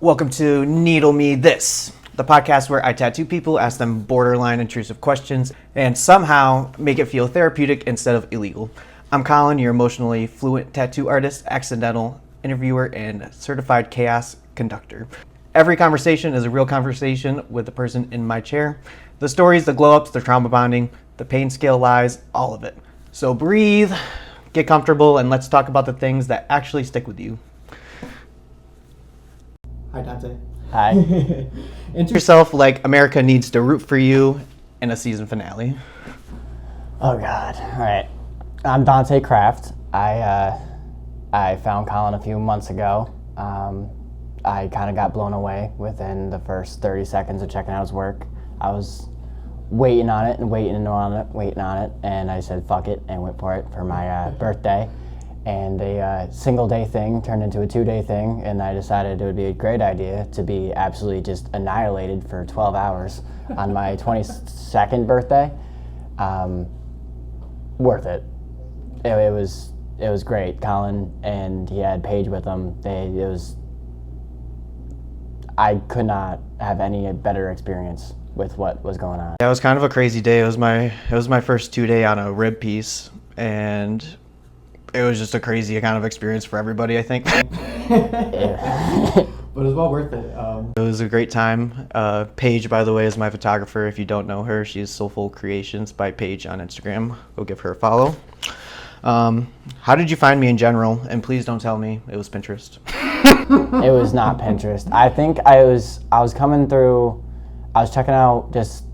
Welcome to Needle Me This, the podcast where I tattoo people, ask them borderline intrusive questions, and somehow make it feel therapeutic instead of illegal. I'm Colin, your emotionally fluent tattoo artist, accidental interviewer, and certified chaos conductor. Every conversation is a real conversation with the person in my chair. The stories, the glow-ups, the trauma bonding, the pain scale lies, all of it. So breathe, get comfortable, and let's talk about the things that actually stick with you. Hi, Dante. Hi. Introduce yourself like America needs to root for you in a season finale. Oh God! All right, I'm Dante Kraft. I found Colin a few months ago. I kind of got blown away within the first 30 seconds of checking out his work. I was waiting on it, and I said fuck it and went for it for my birthday. And a single day thing turned into a 2-day thing, and I decided it would be a great idea to be absolutely just annihilated for 12 hours on my 22nd birthday. Worth it. It was great. Colin and he had Paige with him. I could not have any better experience with what was going on. Yeah, it was kind of a crazy day. It was my first 2-day on a rib piece, and it was just a crazy kind of experience for everybody, I think. But it was well worth it. It was a great time. Paige, by the way, is my photographer. If you don't know her, she's Soulful Creations by Paige on Instagram. Go give her a follow. How did you find me in general? And please don't tell me it was Pinterest. It was not Pinterest. I think I was coming through, I was checking out just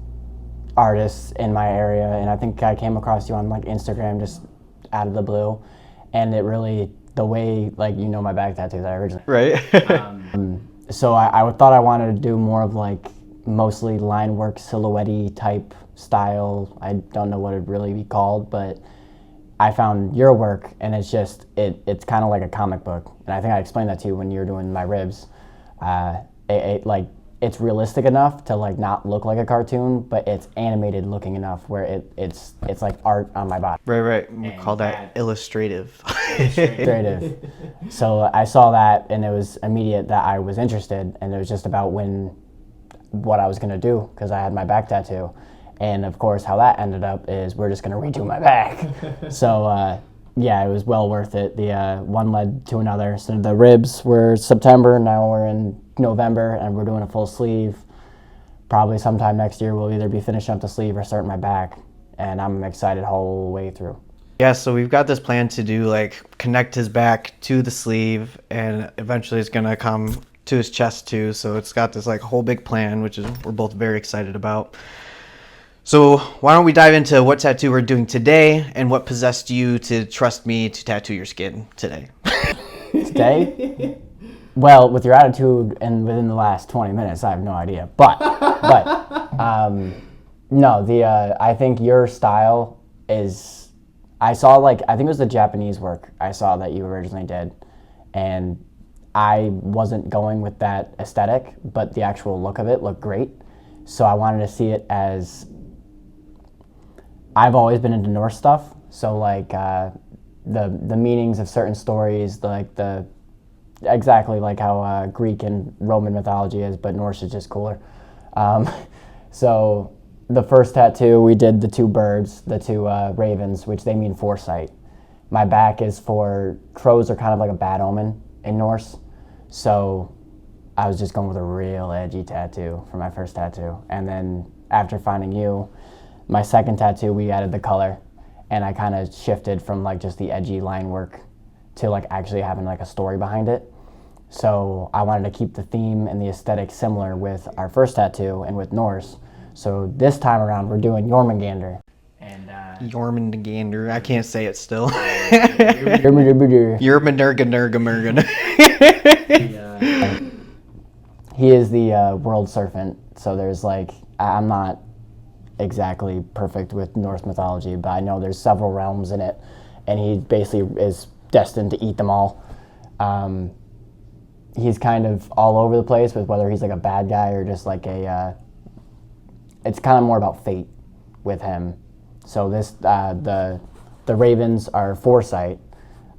artists in my area, and I think I came across you on like Instagram just out of the blue. And it really, the way, like, you know my back tattoos I originally. Right. So I thought I wanted to do more of like mostly line work, silhouette type style. I don't know what it'd really be called, but I found your work, and it's just, it's kind of like a comic book. And I think I explained that to you when you were doing my ribs. It's realistic enough to like not look like a cartoon, but it's animated looking enough where it's like art on my body. Right. We call that illustrative. Illustrative. So I saw that, and it was immediate that I was interested, and it was just about what I was gonna do, because I had my back tattoo. And of course, how that ended up is we're just gonna redo my back. So yeah, it was well worth it. The one led to another. So the ribs were September, now we're in November, and we're doing a full sleeve. Probably sometime next year we'll either be finishing up the sleeve or starting my back, and I'm excited whole way through. Yeah, so we've got this plan to do like connect his back to the sleeve, and eventually it's gonna come to his chest too. So it's got this like whole big plan, which is we're both very excited about. So why don't we dive into what tattoo we're doing today, and what possessed you to trust me to tattoo your skin today? Today? Well, with your attitude and within the last 20 minutes, I have no idea. But no, I think your style is, I think it was the Japanese work I saw that you originally did. And I wasn't going with that aesthetic, but the actual look of it looked great. So I wanted to see it as, I've always been into Norse stuff. So like the meanings of certain stories, exactly like how Greek and Roman mythology is, but Norse is just cooler. So the first tattoo, we did the two birds, the two ravens, which they mean foresight. My back is for, crows are kind of like a bad omen in Norse. So I was just going with a real edgy tattoo for my first tattoo. And then after finding you, my second tattoo, we added the color, and I kind of shifted from like just the edgy line work to like actually having like a story behind it. So I wanted to keep the theme and the aesthetic similar with our first tattoo and with Norse. So this time around we're doing Jormungandr. And Jormungandr, I can't say it still. He is the world serpent. So there's like, I'm not exactly perfect with Norse mythology, but I know there's several realms in it, and he basically is destined to eat them all. He's kind of all over the place with whether he's like a bad guy or just like it's kind of more about fate with him. So this the ravens are foresight,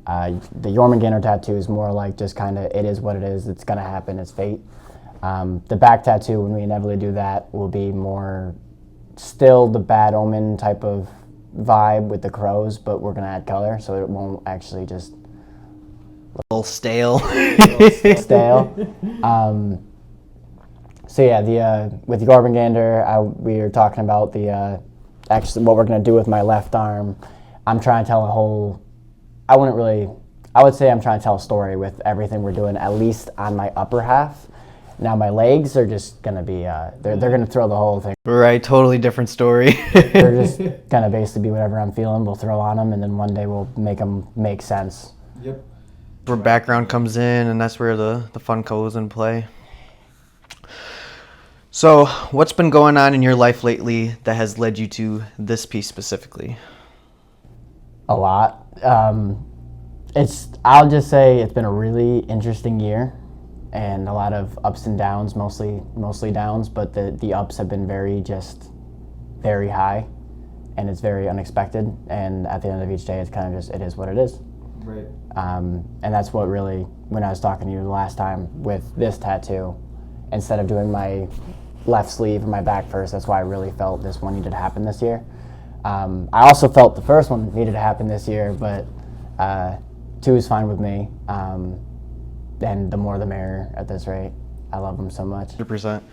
The Jormungandr tattoo is more like just kind of, it is what it is, it's going to happen, it's fate. The back tattoo, when we inevitably do that, will be more still the bad omen type of vibe with the crows, but we're going to add color, so it won't actually just A little stale. stale. So yeah, with Jormungandr, we were talking about actually what we're going to do with my left arm. I'm trying to tell I would say I'm trying to tell a story with everything we're doing, at least on my upper half. Now my legs are just going to be, they're going to throw the whole thing. Right, totally different story. They're just going to basically be whatever I'm feeling, we'll throw on them, and then one day we'll make them make sense. Yep. Where background comes in, and that's where the fun goes in play. So, what's been going on in your life lately that has led you to this piece specifically? A lot. I'll just say it's been a really interesting year, and a lot of ups and downs, mostly downs, but the ups have been very high, and it's very unexpected, and at the end of each day, it's kind of just, it is what it is. Right. And that's what really, when I was talking to you the last time with this tattoo, instead of doing my left sleeve and my back first, that's why I really felt this one needed to happen this year. I also felt the first one needed to happen this year, but 2 is fine with me. And the more the merrier at this rate. I love them so much. 100%.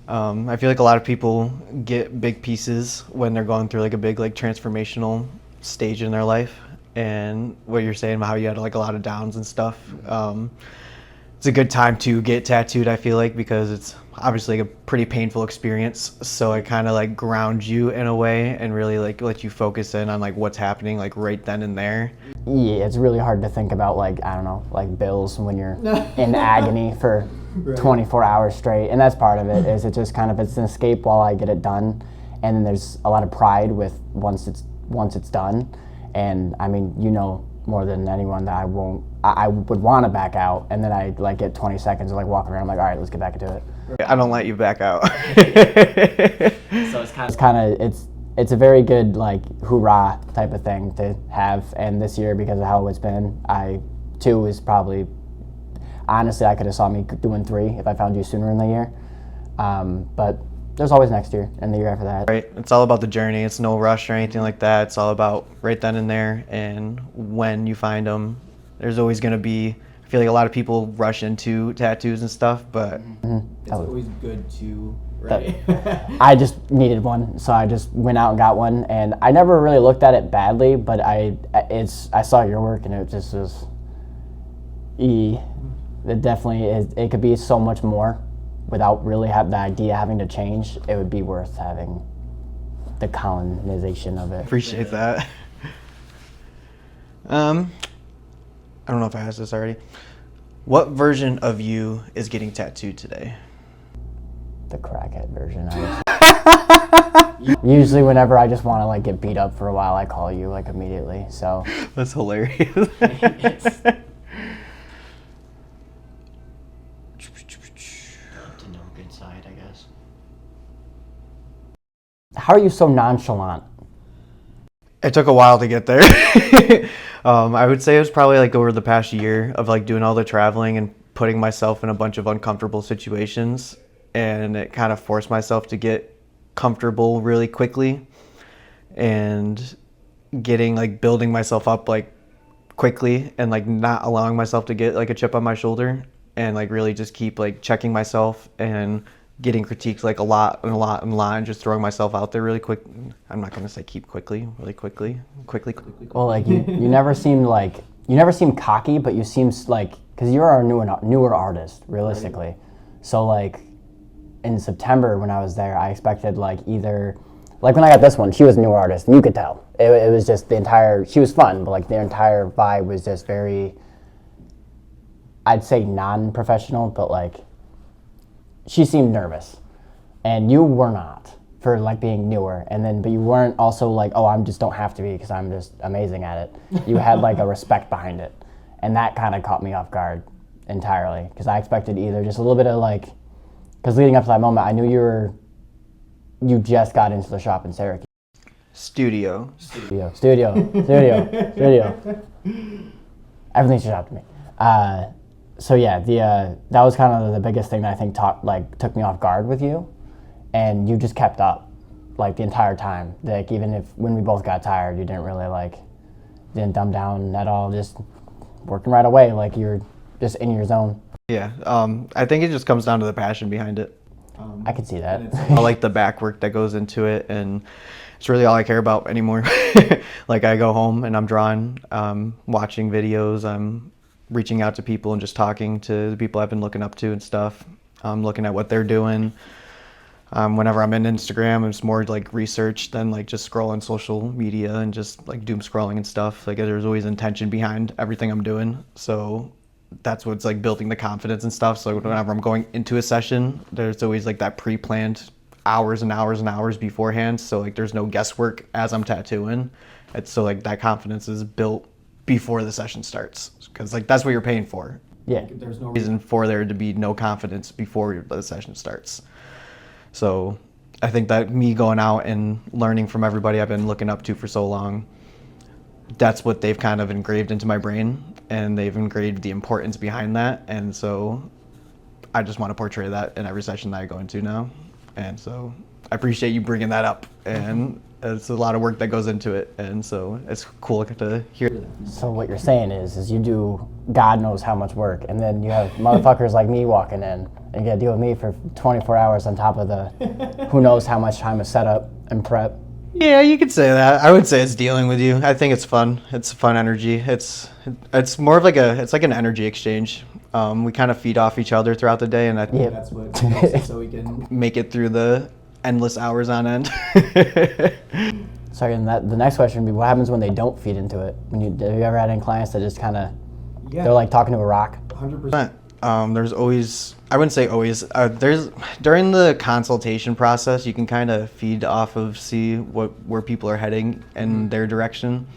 I feel like a lot of people get big pieces when they're going through like a big like transformational stage in their life. And what you're saying about how you had like a lot of downs and stuff. It's a good time to get tattooed, I feel like, because it's obviously like a pretty painful experience. So it kind of like grounds you in a way and really like let you focus in on like what's happening like right then and there. Yeah, it's really hard to think about like, I don't know, like bills when you're in agony for 24 hours straight. And that's part of it, is it just kind of, it's an escape while I get it done. And then there's a lot of pride with once it's done. And I mean, you know more than anyone that I would want to back out, and then I like get 20 seconds of like walking around, I'm like, all right, let's get back into it. I don't let you back out. So it's a very good like hoorah type of thing to have, and this year, because of how it's been, 2 is probably, honestly, I could have saw me doing 3 if I found you sooner in the year, but there's always next year and the year after that. Right, it's all about the journey. It's no rush or anything like that. It's all about right then and there, and when you find them, there's always going to be, I feel like a lot of people rush into tattoos and stuff, but It's always good to, right? I just needed one, so I just went out and got one, and I never really looked at it badly, but I saw your work, and it just was, it definitely is, it could be so much more without really the idea having to change. It would be worth having the colonization of it. appreciate that. I don't know if I asked this already. What version of you is getting tattooed today? The crackhead version. Usually whenever I just want to like get beat up for a while, I call you like immediately. So That's hilarious. To know a good side, I guess. how are you so nonchalant? It took a while to get there. I would say it was probably like over the past year of like doing all the traveling and putting myself in a bunch of uncomfortable situations, and it kind of forced myself to get comfortable really quickly, and building myself up like quickly, and like not allowing myself to get like a chip on my shoulder, and like really just keep like checking myself and getting critiqued like a lot and just throwing myself out there really quick. I'm not going to say keep quickly, really quickly. Well, like you never seemed cocky, but you seem like, because you're our newer artist, realistically. Right. So like in September when I was there, I expected like either, like when I got this one, she was a newer artist, and you could tell. It was just she was fun, but like the entire vibe was just very, I'd say non-professional, but like she seemed nervous, and you were not, for like being newer, but you weren't also like, oh, just don't have to be because I'm just amazing at it. You had like a respect behind it, and that kind of caught me off guard entirely, because I expected either just a little bit of like, because leading up to that moment, I knew you just got into the shop in Syracuse. Studio. Everything's a shop to me. So yeah, that was kind of the biggest thing that I think took me off guard with you, and you just kept up, like the entire time. Like even if when we both got tired, you didn't really didn't dumb down at all. Just working right away, like you're just in your zone. Yeah, I think it just comes down to the passion behind it. I could see that. I like the back work that goes into it, and it's really all I care about anymore. Like I go home and I'm drawing, watching videos, I'm reaching out to people and just talking to the people I've been looking up to and stuff. I'm looking at what they're doing. Whenever I'm in Instagram, it's more like research than like just scrolling social media and just like doom scrolling and stuff. Like there's always intention behind everything I'm doing. So that's what's like building the confidence and stuff. So whenever I'm going into a session, there's always like that pre-planned hours and hours and hours beforehand. So like there's no guesswork as I'm tattooing. It's so like that confidence is built before the session starts, because like that's what you're paying for. Yeah. There's no reason for there to be no confidence before the session starts. So I think that me going out and learning from everybody I've been looking up to for so long, that's what they've kind of engraved into my brain, and they've engraved the importance behind that. And so I just want to portray that in every session that I go into now. And so I appreciate you bringing that up, and it's a lot of work that goes into it, and so it's cool to hear that. So what you're saying is you do God knows how much work, and then you have motherfuckers like me walking in, and you gotta deal with me for 24 hours on top of the who knows how much time of setup and prep. Yeah, you could say that. I would say it's dealing with you. I think it's fun. It's fun energy. It's more of like it's like an energy exchange. We kind of feed off each other throughout the day, and I think that's what so we can make it through the endless hours on end. Sorry, and the next question would be, what happens when they don't feed into it? Have you ever had any clients that just kind of, they're like talking to a rock? 100%. There's always, I wouldn't say always, during the consultation process, you can kind of feed off of, see where people are heading and their direction.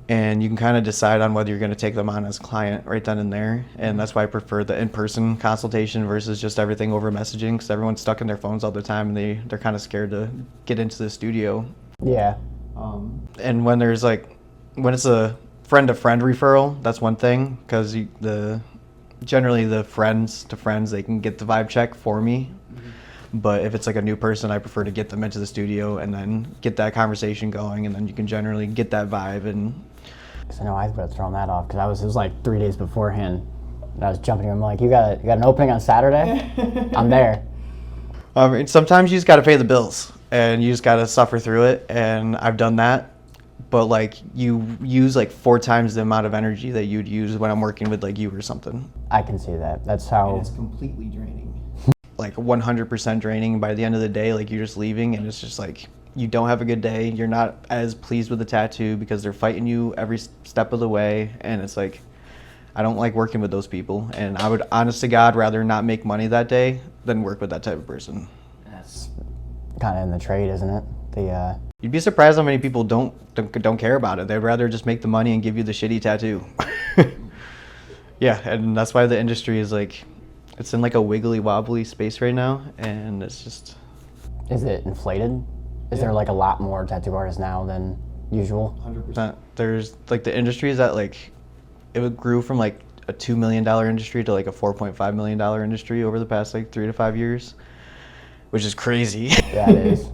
And you can kind of decide on whether you're going to take them on as a client right then and there. And that's why I prefer the in-person consultation versus just everything over messaging, because everyone's stuck in their phones all the time, and they're kind of scared to get into the studio. Yeah. And when it's a friend-to-friend referral, that's one thing, because generally the friends to friends, they can get the vibe check for me. But if it's like a new person, I prefer to get them into the studio and then get that conversation going, and then you can generally get that vibe. And I know I would have thrown that off, because it was like 3 days beforehand, and I was jumping. I'm like, you got an opening on Saturday? I'm there. Sometimes you just got to pay the bills, and you just got to suffer through it. And I've done that, but like you use like 4 times the amount of energy that you'd use when I'm working with like you or something. I can see that. That's how. And it's completely draining. Like 100% draining. By the end of the day, like you're just leaving, and it's just like you don't have a good day. You're not as pleased with the tattoo because they're fighting you every step of the way, and it's like I don't like working with those people, and I would honest to God rather not make money that day than work with that type of person. That's kind of in the trade, isn't it? You'd be surprised how many people don't care about it. They'd rather just make the money and give you the shitty tattoo. Yeah, and that's why the industry is like, it's in like a wiggly wobbly space right now, and it's just. Is it inflated? Is there like a lot more tattoo artists now than usual? 100%. There's like the industry is at like, it grew from like a $2 million industry to like a $4.5 million industry over the past like 3 to 5 years, which is crazy. Yeah, it is.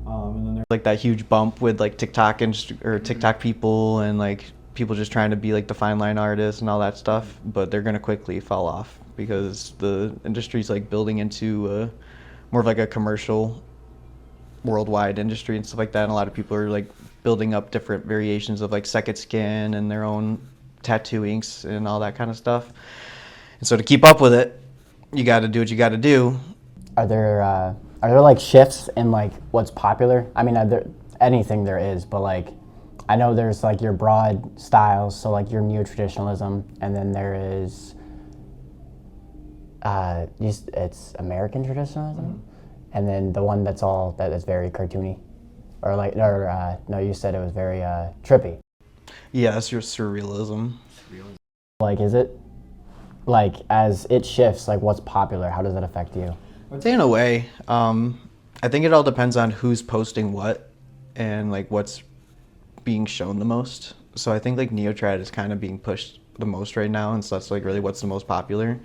And then there's like that huge bump with like TikTok or TikTok people, and like people just trying to be like the fine line artists and all that stuff, but they're gonna quickly fall off because the industry's like building into more of like a commercial worldwide industry and stuff like that, and a lot of people are like building up different variations of like second skin and their own tattoo inks and all that kind of stuff. And so to keep up with it, you got to do what you got to do. Are there like shifts in like what's popular? I mean, anything there is, but like I know there's like your broad styles, so like your neo-traditionalism, and then there is it's American traditionalism, and then the one that is very cartoony, no, you said it was very trippy. Yeah, that's your surrealism. Like, is it like as it shifts, like what's popular? How does that affect you? I'd say in a way, I think it all depends on who's posting what and like what's being shown the most. So I think like neo-trad is kind of being pushed the most right now, and so that's like really what's the most popular.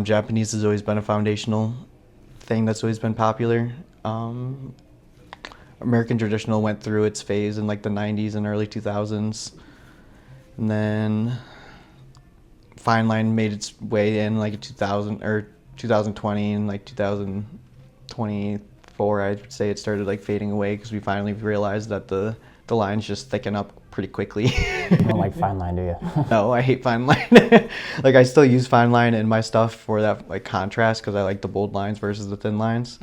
Japanese has always been a foundational thing that's always been popular. American traditional went through its phase in like the 90s and early 2000s, and then fine line made its way in like 2000 or 2020 and like 2024. I'd say it started like fading away because we finally realized that the lines just thicken up pretty quickly. You don't like fine line, do you? No, I hate fine line. Like I still use fine line in my stuff for that like contrast because I like the bold lines versus the thin lines.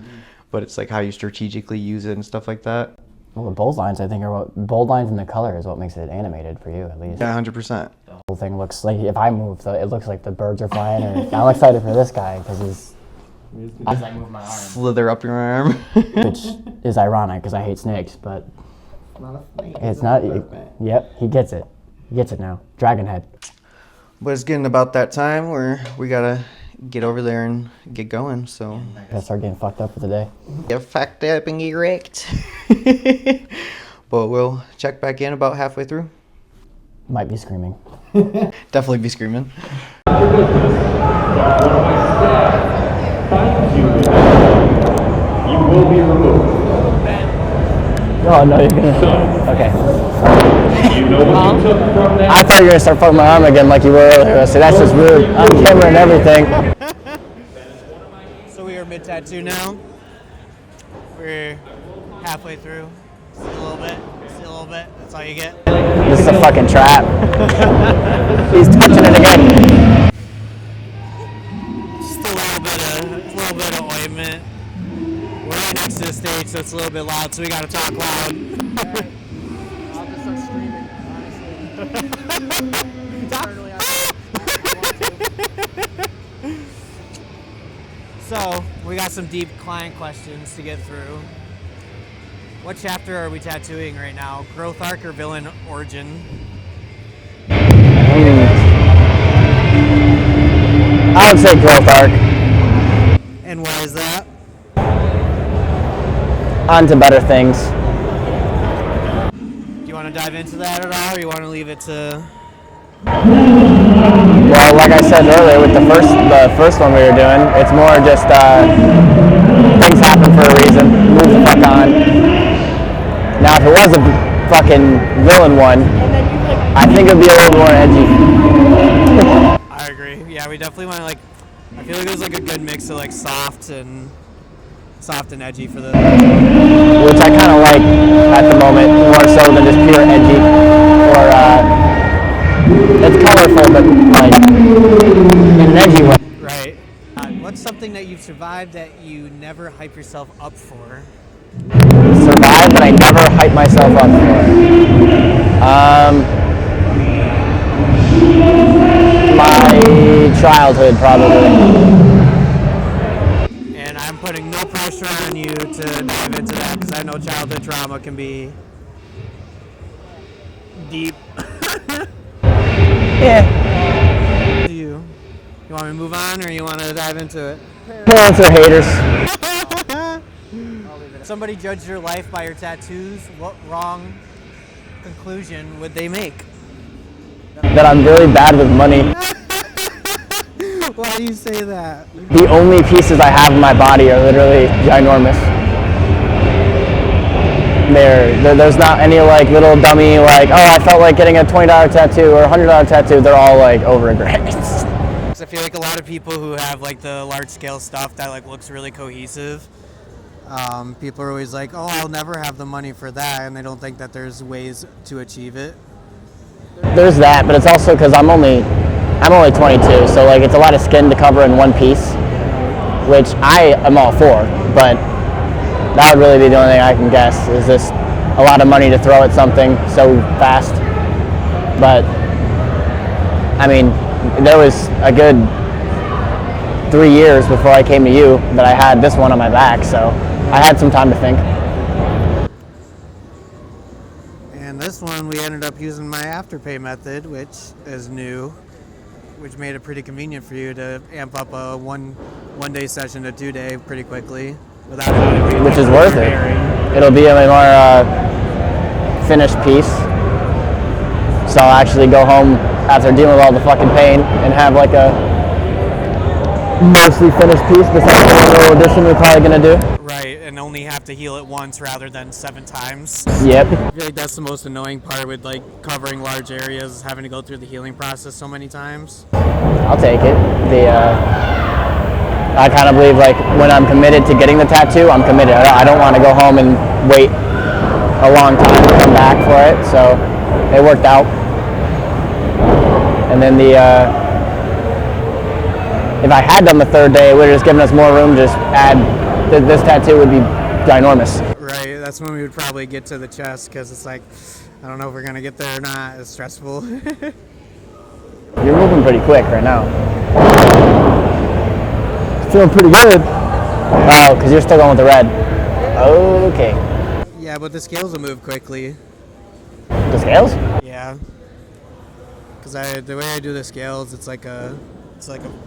But it's like how you strategically use it and stuff like that. Well, the bold lines, I think, are what bold lines in the color is what makes it animated for you, at least. Yeah, 100%. The whole thing looks like if I move, it looks like the birds are flying. I'm excited for this guy because he's I move my arm. Slither up your arm. which is ironic because I hate snakes, but it's not. Yep, he gets it. He gets it now. Dragon head. But it's getting about that time where we gotta get over there and get going. So Gotta start getting fucked up for the day. get fucked up and get wrecked. But we'll check back in about halfway through. Might be screaming. Definitely be screaming. You will be removed. Oh no, you're gonna. Okay. You know what you took from that? I thought you were gonna start fucking my arm again like you were earlier. So that's just rude. On camera and everything. So we are mid-tattoo now. We're halfway through. Still a little bit. Still a little bit. That's all you get. This is a fucking trap. He's touching it again. Just a little bit of ointment. We're right next to the stage, so it's a little bit loud, so we gotta talk loud. I'll just start screaming, honestly. Internally, I want to. So, we got some deep client questions to get through. What chapter are we tattooing right now? Growth arc or villain origin? I would say growth arc. And why is that? On to better things. Do you want to dive into that at all, or you want to leave it to... Well, like I said earlier, with the first one we were doing, it's more just things happen for a reason. Move the fuck on. Now, if it was a fucking villain one, I think it'd be a little more edgy. I agree. Yeah, we definitely want to like... I feel like it was like a good mix of like soft and edgy for the... Which I kind of like at the moment, more so than just pure edgy. Or, it's colorful, but like, in an edgy way. Right. What's something that you've survived that you never hype yourself up for? Survive, but I never hype myself up for. My childhood, probably. And I'm putting no pressure on you to dive into that because I know childhood trauma can be deep. Yeah. Do you want me to move on, or you want to dive into it? Parents are haters. Somebody judged your life by your tattoos. What wrong conclusion would they make? That I'm really bad with money. Why do you say that? The only pieces I have in my body are literally ginormous. There's not any like little dummy like, oh, I felt like getting a $20 tattoo or a $100 tattoo. They're all like over a grand. I feel like a lot of people who have like the large scale stuff that like looks really cohesive, people are always like, oh, I'll never have the money for that, and they don't think that there's ways to achieve it. There's that, but it's also because I'm only 22, so like it's a lot of skin to cover in one piece, which I am all for, but that would really be the only thing I can guess, is just a lot of money to throw at something so fast. But, I mean, there was a good 3 years before I came to you that I had this one on my back, so I had some time to think. And this one, we ended up using my Afterpay method, which is new, which made it pretty convenient for you to amp up a one day session to 2 day pretty quickly. Which is worth it. It'll be a more finished piece. So I'll actually go home after dealing with all the fucking pain and have like a mostly finished piece besides the little addition we're probably gonna do. Right, and only have to heal it once rather than 7 times. Yep. I feel like that's the most annoying part with like covering large areas, is having to go through the healing process so many times. I'll take it. I kind of believe like when I'm committed to getting the tattoo, I'm committed. I don't want to go home and wait a long time to come back for it, so it worked out. And then if I had done the 3rd day, it would have just given us more room to just add, this tattoo would be ginormous. Right, that's when we would probably get to the chest, because it's like, I don't know if we're going to get there or not. It's stressful. You're moving pretty quick right now. Feeling pretty good. Oh, because you're still going with the red. Okay. Yeah, but the scales will move quickly. The scales? Yeah. Because the way I do the scales, it's like a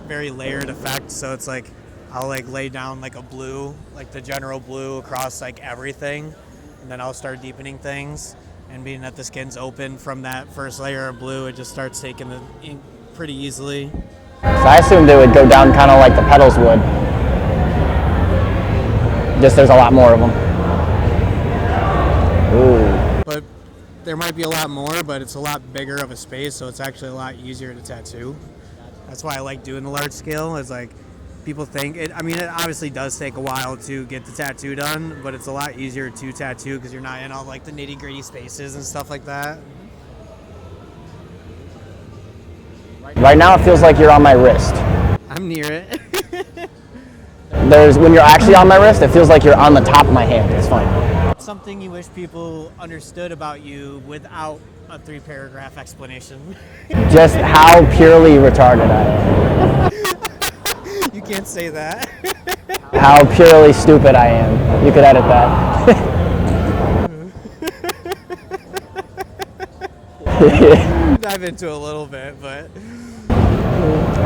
very layered effect. So it's like, I'll like lay down like a blue, like the general blue across like everything. And then I'll start deepening things. And being that the skin's open from that first layer of blue, it just starts taking the ink pretty easily. So I assumed it would go down kind of like the petals would. Just there's a lot more of them. Ooh. But there might be a lot more, but it's a lot bigger of a space, so it's actually a lot easier to tattoo. That's why I like doing the large scale. Is like, people think it. I mean, it obviously does take a while to get the tattoo done, but it's a lot easier to tattoo because you're not in all like the nitty gritty spaces and stuff like that. Right now it feels like you're on my wrist. I'm near it. When you're actually on my wrist, it feels like you're on the top of my hand. It's fine. Something you wish people understood about you without a 3-paragraph explanation. Just how purely retarded I am. You can't say that. How purely stupid I am. You could edit that. Dive into a little bit, but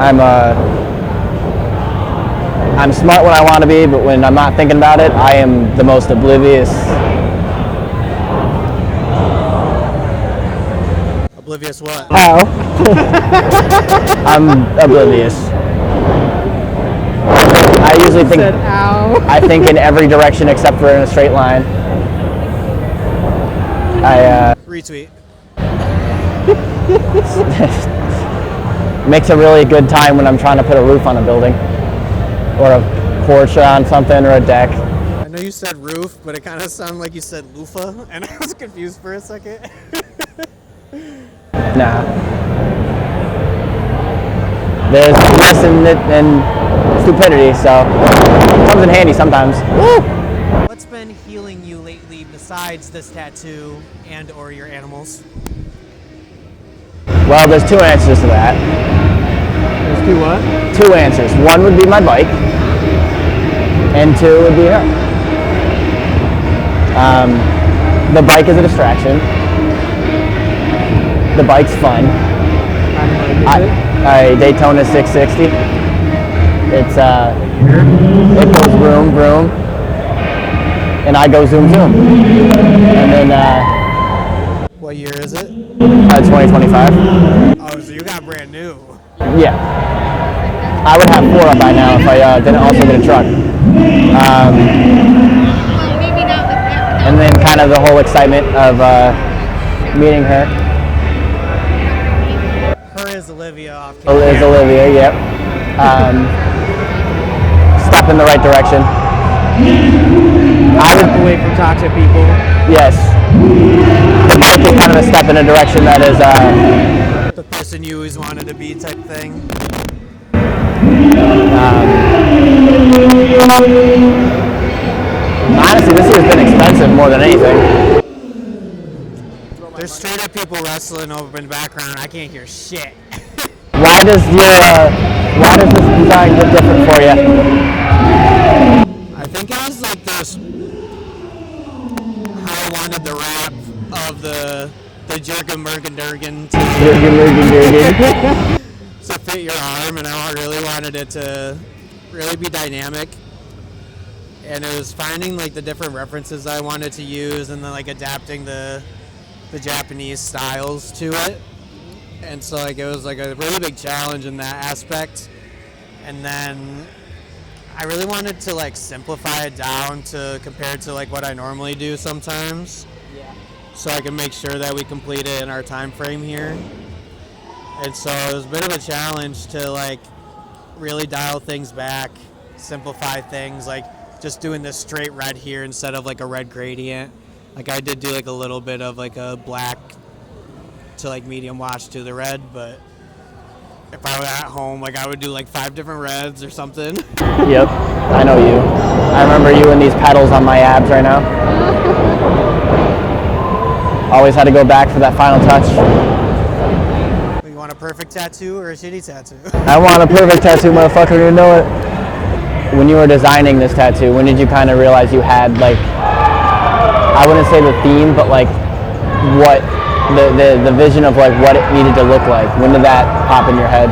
I'm smart when I want to be, but when I'm not thinking about it, I am the most oblivious. oblivious what? How? I'm oblivious. I usually think. I think in every direction except for in a straight line. Retweet. Makes a really good time when I'm trying to put a roof on a building, or a porch on something, or a deck. I know you said roof, but it kind of sounded like you said loofah, and I was confused for a second. Nah. There's bliss in it and stupidity, so it comes in handy sometimes. Woo! What's been healing you lately besides this tattoo and or your animals? Well, there's 2 answers to that. There's 2 what? 2 answers. 1 would be my bike, and 2 would be her. The bike is a distraction. The bike's fun. I Daytona 660. It goes vroom vroom, and I go zoom zoom. And then What year is it? 2025. Oh, so you got brand new. Yeah. I would have 4 by now if I didn't also get a truck. And then kind of the whole excitement of meeting her. Her is Olivia off Is Olivia, yep. Step in the right direction. I would Away from toxic people. Yes. The bike is kind of a step in a direction that is the person you always wanted to be type thing. Honestly, this year's been expensive more than anything. There's straight up people wrestling over in the background. I can't hear shit. Why does this design look different for you? I think it was like this, how I wanted the wrap of the Jormungandr to fit your arm, and I really wanted it to really be dynamic. And it was finding like the different references I wanted to use, and then like adapting the Japanese styles to it. and so like it was like a really big challenge in that aspect. And then I really wanted to like simplify it down to compared to like what I normally do sometimes. Yeah. So I can make sure that we complete it in our time frame here. And so it was a bit of a challenge to like really dial things back, simplify things, like just doing this straight red here instead of like a red gradient. Like I did do like a little bit of like a black to like medium wash to the red, but if I was at home, like I would do like 5 different reds or something. Yep, I know you. I remember you and these petals on my abs right now. Always had to go back for that final touch. You want a perfect tattoo or a shitty tattoo? I want a perfect tattoo, motherfucker, you know it. When you were designing this tattoo, when did you kind of realize you had like, I wouldn't say the theme, but like what, the vision of like what it needed to look like? When did that pop in your head?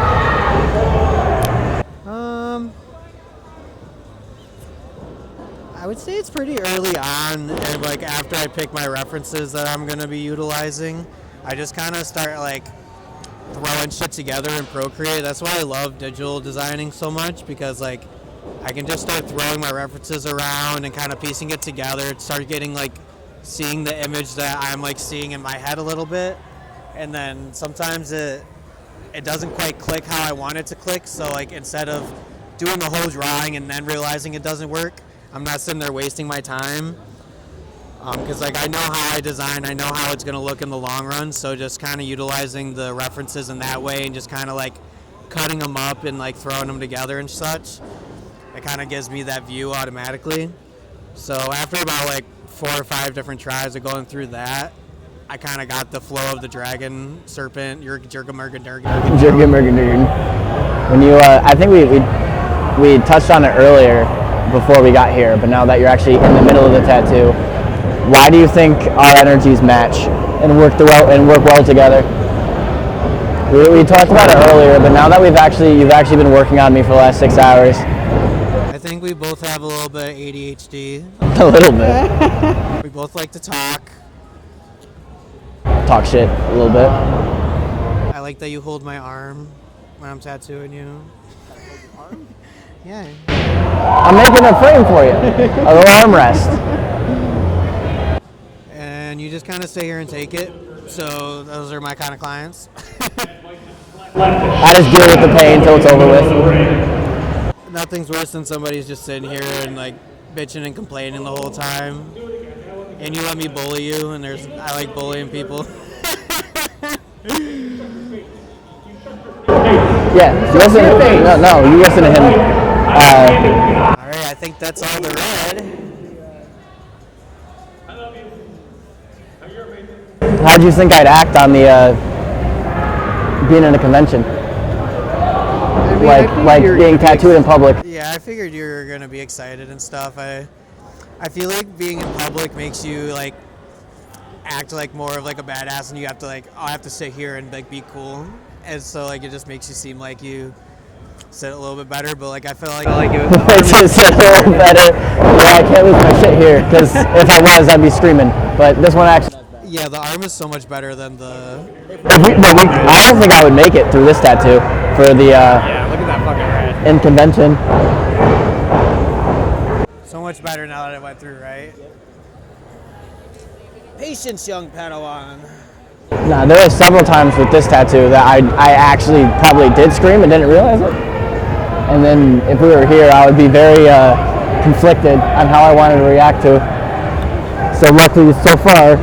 I would say it's pretty early on, and like after I pick my references that I'm gonna be utilizing, I just kind of start like throwing shit together in Procreate. That's why I love digital designing so much, because like I can just start throwing my references around and kind of piecing it together, start getting like seeing the image that I'm like seeing in my head a little bit, and then sometimes it doesn't quite click how I want it to click. So like instead of doing the whole drawing and then realizing it doesn't work, I'm not sitting there wasting my time, because like I know how I design, I know how it's gonna look in the long run. So just kind of utilizing the references in that way and just kind of like cutting them up and like throwing them together and such, it kind of gives me that view automatically. So after about like 4 or 5 different tries of going through that, I kind of got the flow of the dragon, serpent, Jormungandr. When you, I think we touched on it earlier before we got here, but now that you're actually in the middle of the tattoo, why do you think our energies match and work well together? We talked about it earlier, but now that you've actually been working on me for the last 6 hours. I think we both have a little bit of ADHD. A little bit. We both like to talk. Talk shit a little bit. I like that you hold my arm when I'm tattooing you. Yeah. I'm making a frame for you. A little armrest. And you just kind of stay here and take it. So those are my kind of clients. I just deal with the pain until it's over with. Nothing's worse than somebody's just sitting here and like bitching and complaining the whole time. And you let me bully you, and I like bullying people. Yeah, listen. No, you listen to him. All right, I think that's all the red. How'd you think I'd act on the being in a convention? Like being tattooed in public? Yeah, I figured you were gonna be excited and stuff. I feel like being in public makes you like act like more of like a badass, and you have to like, I have to sit here and like be cool, and so like it just makes you seem like you sit a little bit better. But like I feel like it Makes it sit a little better. Yeah, I can't lose my shit here, because if I was, I'd be screaming. But this one actually. Yeah, the arm is so much better than the. I don't think I would make it through this tattoo for the. Yeah, look at that fucking red. In convention. So much better now that it went through, right? Patience, young Padawan. Nah, there were several times with this tattoo that I actually probably did scream and didn't realize it. And then if we were here, I would be very conflicted on how I wanted to react to it. So luckily, so far,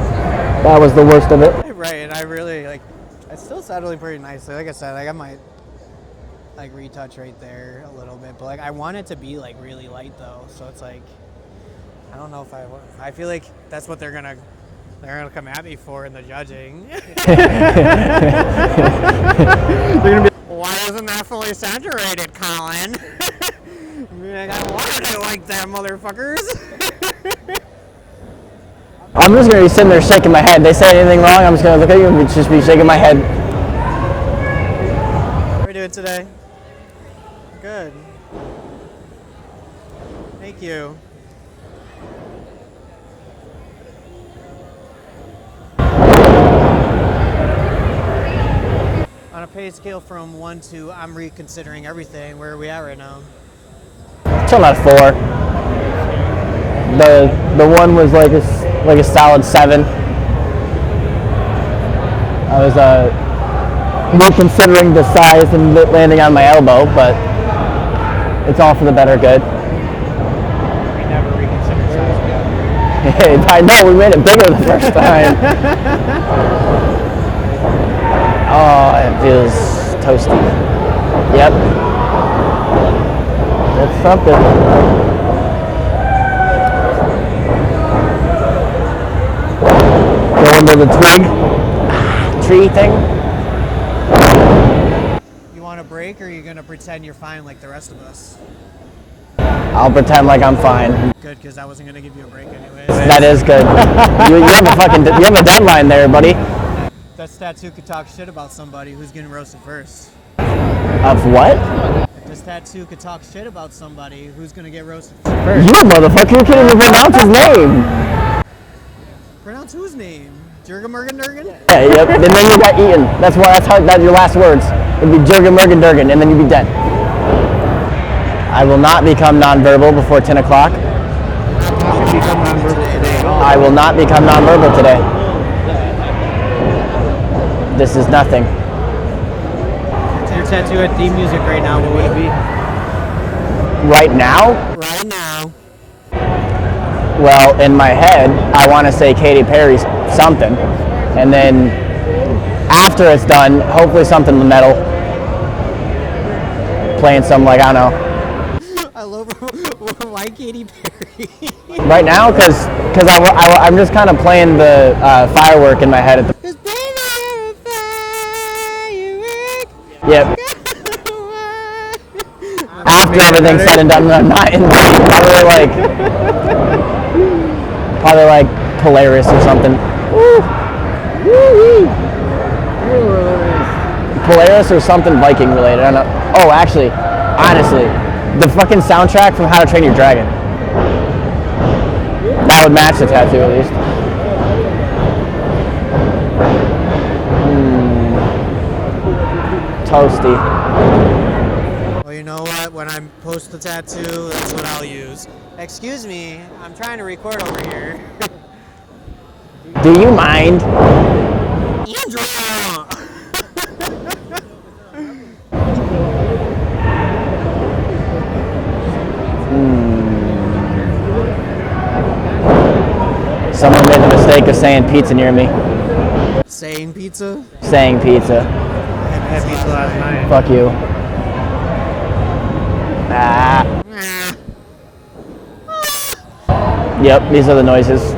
that was the worst of it. Right, and I really like. It's still settling pretty nicely. Like I said, like I might like retouch right there a little bit, but like I want it to be like really light though. So it's like I don't know if I feel like that's what they're gonna come at me for in the judging. They're gonna be, why isn't that fully saturated, Colin? Like, I wanted it like that, motherfuckers. I'm just gonna be sitting there shaking my head. They say anything wrong, I'm just gonna look at you and just be shaking my head. How are we doing today? Good. Thank you. pay scale from 1 to I'm reconsidering everything? Where are we at right now? Still at 4. The one was like a solid 7. I was reconsidering the size and it landing on my elbow, but it's all for the better good. We never reconsidered size again. I know, we made it bigger the first time. Oh, it feels toasty. Yep. That's something. Go into the tree thing. You want a break, or are you going to pretend you're fine like the rest of us? I'll pretend like I'm fine. Good, because I wasn't going to give you a break anyways. That is good. You have a deadline there, buddy. This tattoo could talk shit about somebody. Who's getting roasted first? Of what? If this tattoo could talk shit about somebody, who's going to get roasted first? You motherfucker, you can't even pronounce his name. Pronounce whose name? Jormungandr? Yeah, yep. And then you got eaten. That's your last words. It'd be Jormungandr, and then you'd be dead. I will not become nonverbal before 10 o'clock. I will not become nonverbal today. This is nothing. So your tattoo at theme music right now, what would it be? Right now? Right now. Well, in my head, I want to say Katy Perry's something. And then after it's done, hopefully something metal. Playing some, like, I don't know. I love why Katy Perry? Right now, because I'm just kind of playing the firework in my head at the. Yep. After everything's said and done, I'm not in probably like Polaris or something. Polaris or something Viking related. I don't know. Oh, actually, honestly, the fucking soundtrack from How to Train Your Dragon. That would match the tattoo at least. Toasty. Well, you know what? When I post the tattoo, that's what I'll use. Excuse me, I'm trying to record over here. Do you mind? Andrew! Someone made the mistake of saying pizza near me. Saying pizza? Saying pizza. I had pizza last night. Fuck you. Ah. Yep, these are the noises.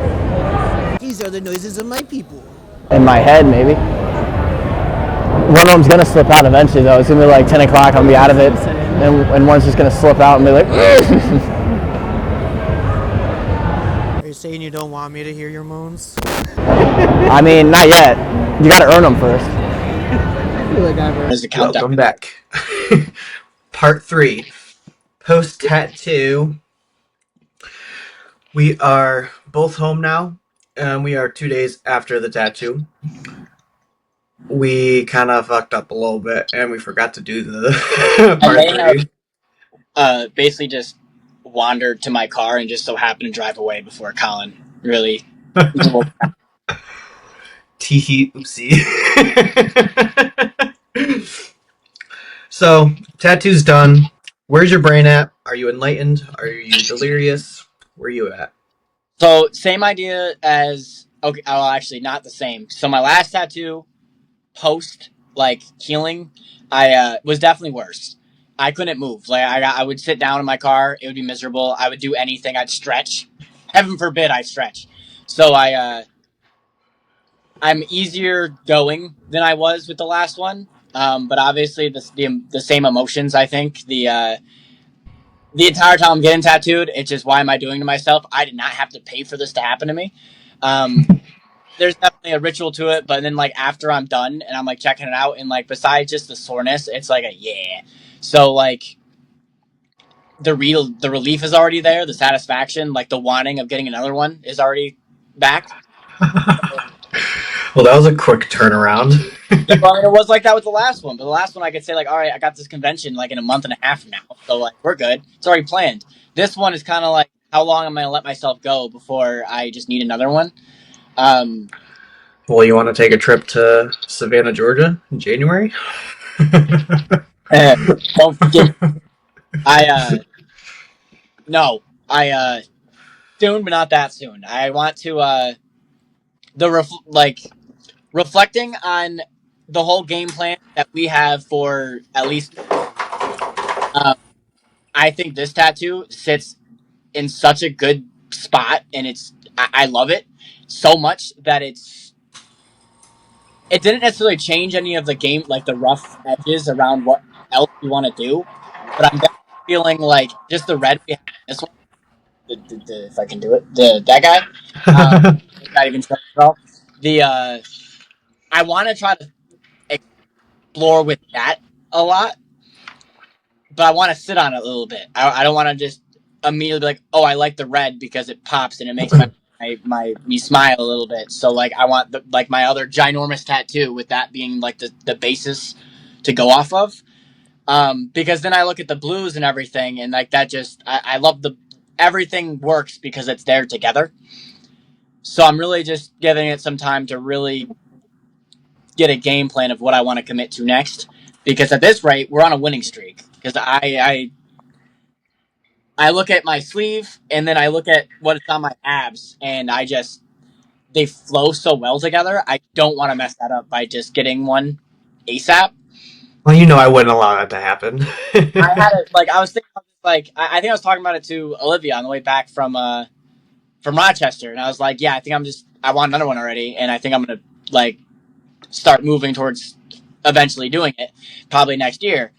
These are the noises of my people. In my head, maybe. One of them's gonna slip out eventually, though. It's gonna be like 10 o'clock, I'll be out of it. And one's just gonna slip out and be like, Are you saying you don't want me to hear your moans? I mean, not yet. You gotta earn them first. Welcome back. Part 3. Post-tattoo. We are both home now, and we are 2 days after the tattoo. We kind of fucked up a little bit, and we forgot to do the part 3. Basically just wandered to my car and just so happened to drive away before Colin really. Teehee, oopsie. So, tattoo's done. Where's your brain at? Are you enlightened? Are you delirious? Where are you at? So same idea as okay. Oh, actually not the same. So my last tattoo, post like healing, I was definitely worse. I couldn't move. Like I would sit down in my car. It would be miserable. I would do anything. I'd stretch. Heaven forbid I stretch. So I'm easier going than I was with the last one. But obviously the same emotions. I think the entire time I'm getting tattooed, it's just why am I doing to myself? I did not have to pay for this to happen to me. There's definitely a ritual to it, but then like after I'm done and I'm like checking it out, and like besides just the soreness, it's like a yeah. So like the relief is already there, the satisfaction, like the wanting of getting another one is already back. Well, that was a quick turnaround. Yeah, well, I mean, it was like that with the last one, but the last one I could say like, all right, I got this convention like in a month and a half from now, so like we're good. It's already planned. This one is kind of like, how long am I gonna let myself go before I just need another one? Um, Well, you want to take a trip to Savannah, Georgia in January? don't give. I no, I soon, but not that soon. I want to reflecting on the whole game plan that we have for at least. Um, I think this tattoo sits in such a good spot, and I love it so much that it didn't necessarily change any of the game, like the rough edges around what else we want to do, but I'm definitely feeling like just the red we have in this one, if I can do it, that guy, not even sure well. The I want to try to explore with that a lot, but I want to sit on it a little bit. I don't want to just immediately be like, oh, I like the red because it pops and it makes me smile a little bit. So like I want like my other ginormous tattoo with that being like the basis to go off of. Because then I look at the blues and everything, and like that just I love everything works because it's there together. So I'm really just giving it some time to really get a game plan of what I want to commit to next. Because at this rate, we're on a winning streak. Because I look at my sleeve and then I look at what's on my abs, and they flow so well together. I don't want to mess that up by just getting one ASAP. Well, you know I wouldn't allow that to happen. I had it like I was thinking like I think I was talking about it to Olivia on the way back from Rochester, and I was like, yeah, I think I want another one already, and I think I'm gonna like start moving towards eventually doing it, probably next year.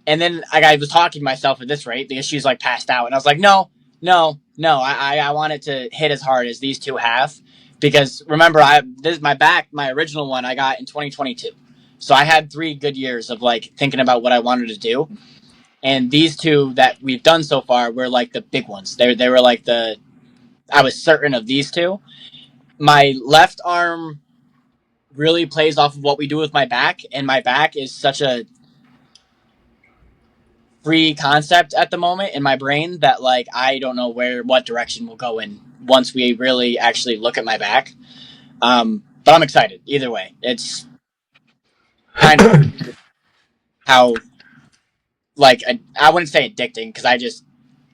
And then I was talking to myself at this rate because she's like passed out, and I was like, no, no, no, I want it to hit as hard as these two have, because remember, this is my original one I got in 2022, so I had 3 good years of like thinking about what I wanted to do, and these two that we've done so far were like the big ones. They were like I was certain of these two. My left arm really plays off of what we do with my back, and my back is such a free concept at the moment in my brain that like I don't know what direction we'll go in once we really actually look at my back. But I'm excited either way. It's kind of how like I wouldn't say addicting because I just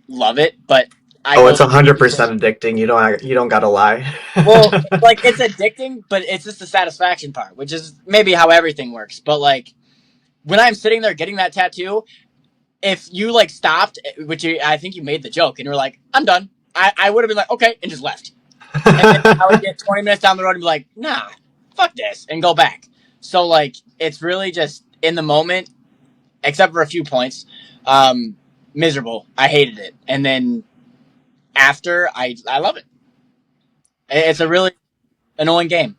love it, but I Oh, go it's 100% addicting. You don't gotta lie. well, like it's addicting, but it's just the satisfaction part, which is maybe how everything works. But like when I'm sitting there getting that tattoo, if you like stopped, I think you made the joke, and you're like, "I'm done," I would have been like, "Okay," and just left. And then I would get 20 minutes down the road and be like, "Nah, fuck this," and go back. So like, it's really just in the moment, except for a few points, um, miserable. I hated it, and then after, I love it. It's a really annoying game.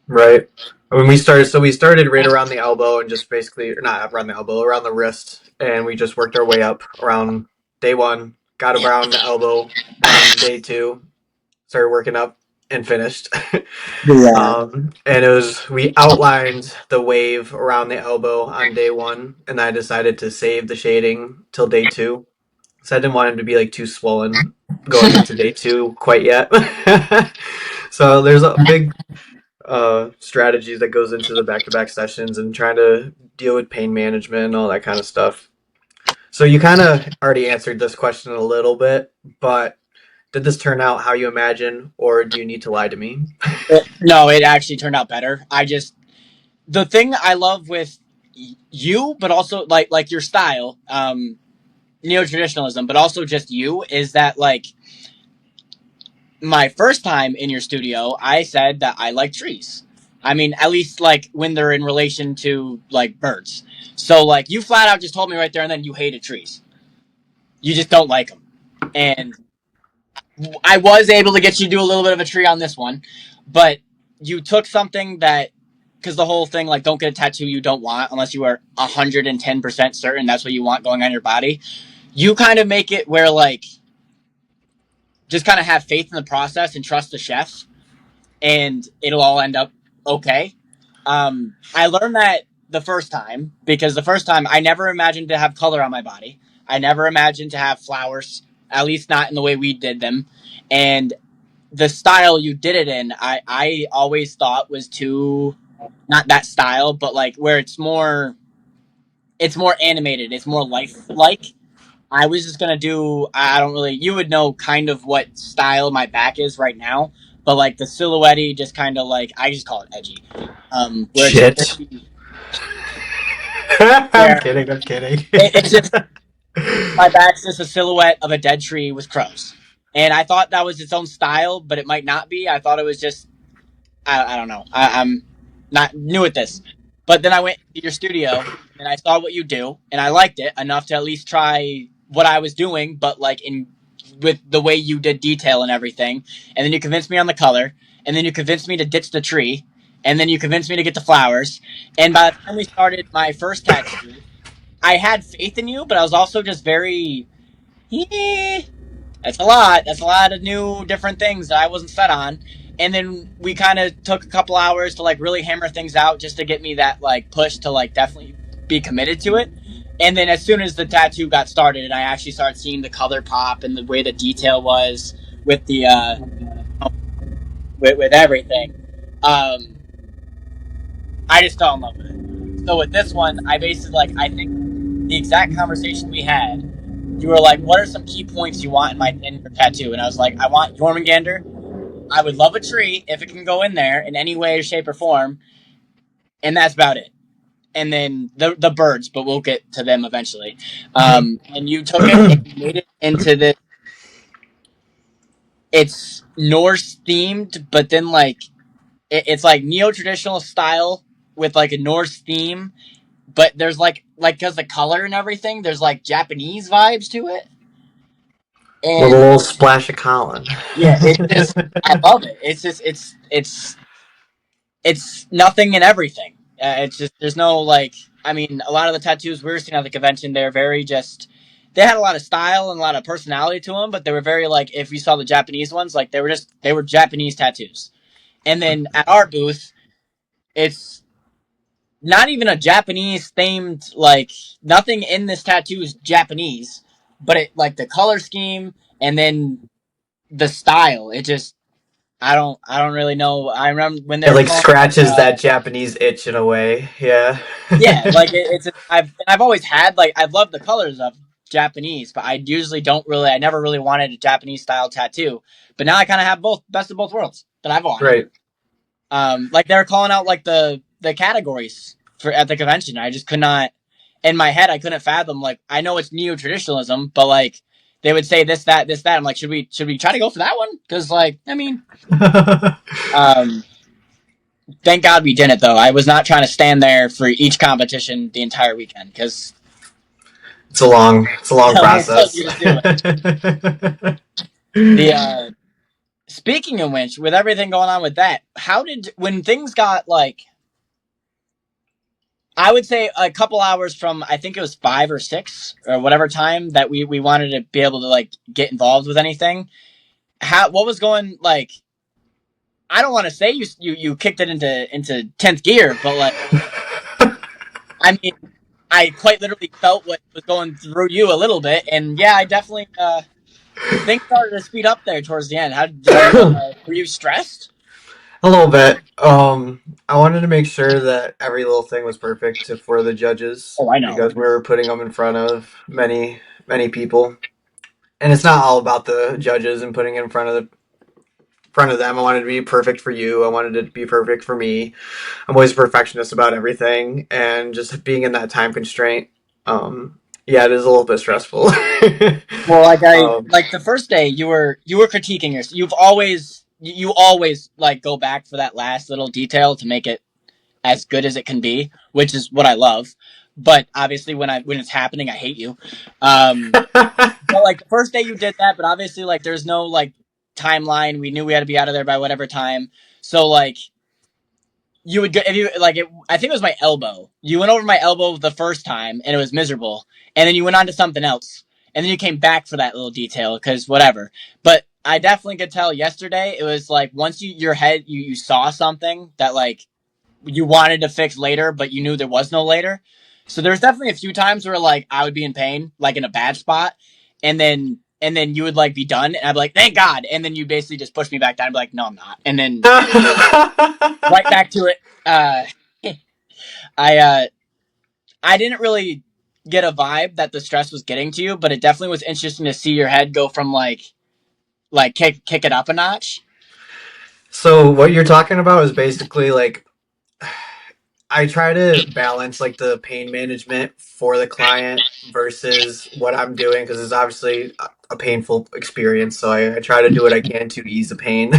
Right. When we started right around the elbow and just basically, or not around the elbow, around the wrist, and we just worked our way up around day one, got around the elbow on day two, started working up and finished. Yeah. And we outlined the wave around the elbow on day one, and I decided to save the shading till day two. So I didn't want him to be like too swollen going into day two quite yet. So there's a big strategies that goes into the back-to-back sessions and trying to deal with pain management and all that kind of stuff. So you kind of already answered this question a little bit, but did this turn out how you imagine, or do you need to lie to me? No, it actually turned out better. The thing I love with you, but also like your style, neo traditionalism, but also just you, is that like my first time in your studio, I said that I like trees. I mean, at least like when they're in relation to like birds. So like you flat out just told me right there and then you hated trees. You just don't like them. And I was able to get you to do a little bit of a tree on this one, but you took something that, because the whole thing, like, don't get a tattoo you don't want unless you are 110% certain that's what you want going on your body. You kind of make it where, like, just kind of have faith in the process and trust the chef, and it'll all end up okay. I learned that the first time because the first time I never imagined to have color on my body. I never imagined to have flowers, at least not in the way we did them. And the style you did it in, I always thought was too, not that style, but like where it's more animated, it's more life-like. I was just gonna do. I don't really. You would know kind of what style my back is right now, but like the silhouette, just kind of like I just call it edgy. Where it's just Shit. I'm where kidding. I'm kidding. it's just my back's just a silhouette of a dead tree with crows, and I thought that was its own style, but it might not be. I thought it was just I don't know. I'm not new at this. But then I went to your studio and I saw what you do and I liked it enough to at least try what I was doing, but like in with the way you did detail and everything. And then you convinced me on the color, and then you convinced me to ditch the tree, and then you convinced me to get the flowers. And by the time we started my first tattoo, I had faith in you, but I was also just very that's a lot. That's a lot of new different things that I wasn't set on. And then we kind of took a couple hours to like really hammer things out just to get me that like push to like definitely be committed to it. And then as soon as the tattoo got started and I actually started seeing the color pop and the way the detail was with the with everything, um, I just fell in love with it. So with this one, I basically like I think the exact conversation we had. You were like, "What are some key points you want in your tattoo?" And I was like, "I want Jormungandr. I would love a tree if it can go in there in any way, shape, or form, and that's about it." And then the birds, but we'll get to them eventually. And you took it and you made it into this. It's Norse themed, but then like it's like neo traditional style with like a Norse theme. But there's like because the color and everything, there's like Japanese vibes to it. With a And little splash of Colin. yeah, it's just I love it. It's just it's nothing and everything. It's just there's no like I mean a lot of the tattoos we were seeing at the convention they're very just they had a lot of style and a lot of personality to them, but they were very like if you saw the Japanese ones like they were Japanese tattoos. And then at our booth, it's not even a Japanese themed like nothing in this tattoo is Japanese, but it like the color scheme and then the style. It just I don't really know. I remember when they It were like calling scratches that Japanese itch in a way. Yeah. yeah, like it's I've always had like I've loved the colors of Japanese, but I usually don't really I never really wanted a Japanese style tattoo. But now I kind of have both best of both worlds that I've wanted. Right. Like they were calling out like the categories for at the convention. I just could not in my head I couldn't fathom like I know it's neo traditionalism, but like they would say this that. I'm like should we try to go for that one? Because like I mean um thank God we didn't though. I was not trying to stand there for each competition the entire weekend because it's a long process. you to do it. The speaking of which, with everything going on with that, how did when things got like I would say a couple hours from I think it was 5 or 6 or whatever time that we wanted to be able to like get involved with anything. How what was going like I don't want to say you kicked it into 10th gear, but like I mean I quite literally felt what was going through you a little bit, and yeah, I definitely things started to speed up there towards the end. How did were you stressed? A little bit. I wanted to make sure that every little thing was perfect for the judges. Oh, I know. Because we were putting them in front of many people, and it's not all about the judges and putting it in front of them. I wanted to be perfect for you. I wanted it to be perfect for me. I'm always a perfectionist about everything, and just being in that time constraint. Yeah, it is a little bit stressful. Well, like like the first day you were critiquing yourself. You always like go back for that last little detail to make it as good as it can be, which is what I love. But obviously, when it's happening, I hate you. But like the first day you did that, but obviously, like there's no like timeline. We knew we had to be out of there by whatever time. So like you would go if you like it. I think it was my elbow. You went over my elbow the first time, and it was miserable. And then you went on to something else, and then you came back for that little detail because whatever. But I definitely could tell yesterday it was like once your head you saw something that like you wanted to fix later, but you knew there was no later. So there's definitely a few times where like I would be in pain, like in a bad spot, and then you would like be done, and I'd be like, thank God, and then you basically just push me back down and be like, no, I'm not, and then right back to it. I I didn't really get a vibe that the stress was getting to you, but it definitely was interesting to see your head go from like kick it up a notch. So what you're talking about is basically like I try to balance like the pain management for the client versus what I'm doing because it's obviously a painful experience. So I try to do what I can to ease the pain,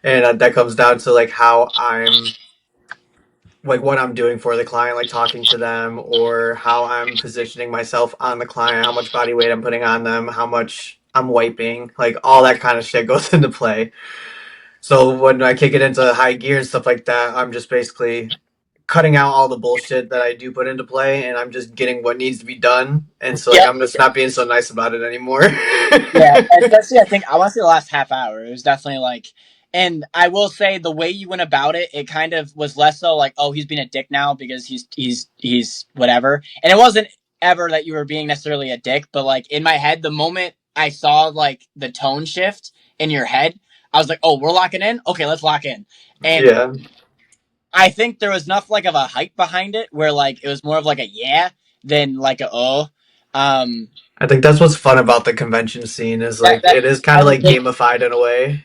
and that comes down to like how I'm like what I'm doing for the client, like talking to them, or how I'm positioning myself on the client, how much body weight I'm putting on them, how much I'm wiping, like all that kind of shit goes into play. So when I kick it into high gear and stuff like that, I'm just basically cutting out all the bullshit that I do put into play, and I'm just getting what needs to be done. And so like Yep. I'm just not being so nice about it anymore. Yeah, especially I think I want to say the last half hour. It was definitely like, and I will say the way you went about it, it kind of was less so like, oh, he's being a dick now because he's whatever. And it wasn't ever that you were being necessarily a dick, but like in my head, the moment I saw like the tone shift in your head, I was like, oh, we're locking in. Okay, let's lock in. And Yeah. I think there was enough like of a hype behind it where like it was more of like a yeah than like a oh. Um, I think that's what's fun about the convention scene is that like that it is kind I of would like say gamified in a way.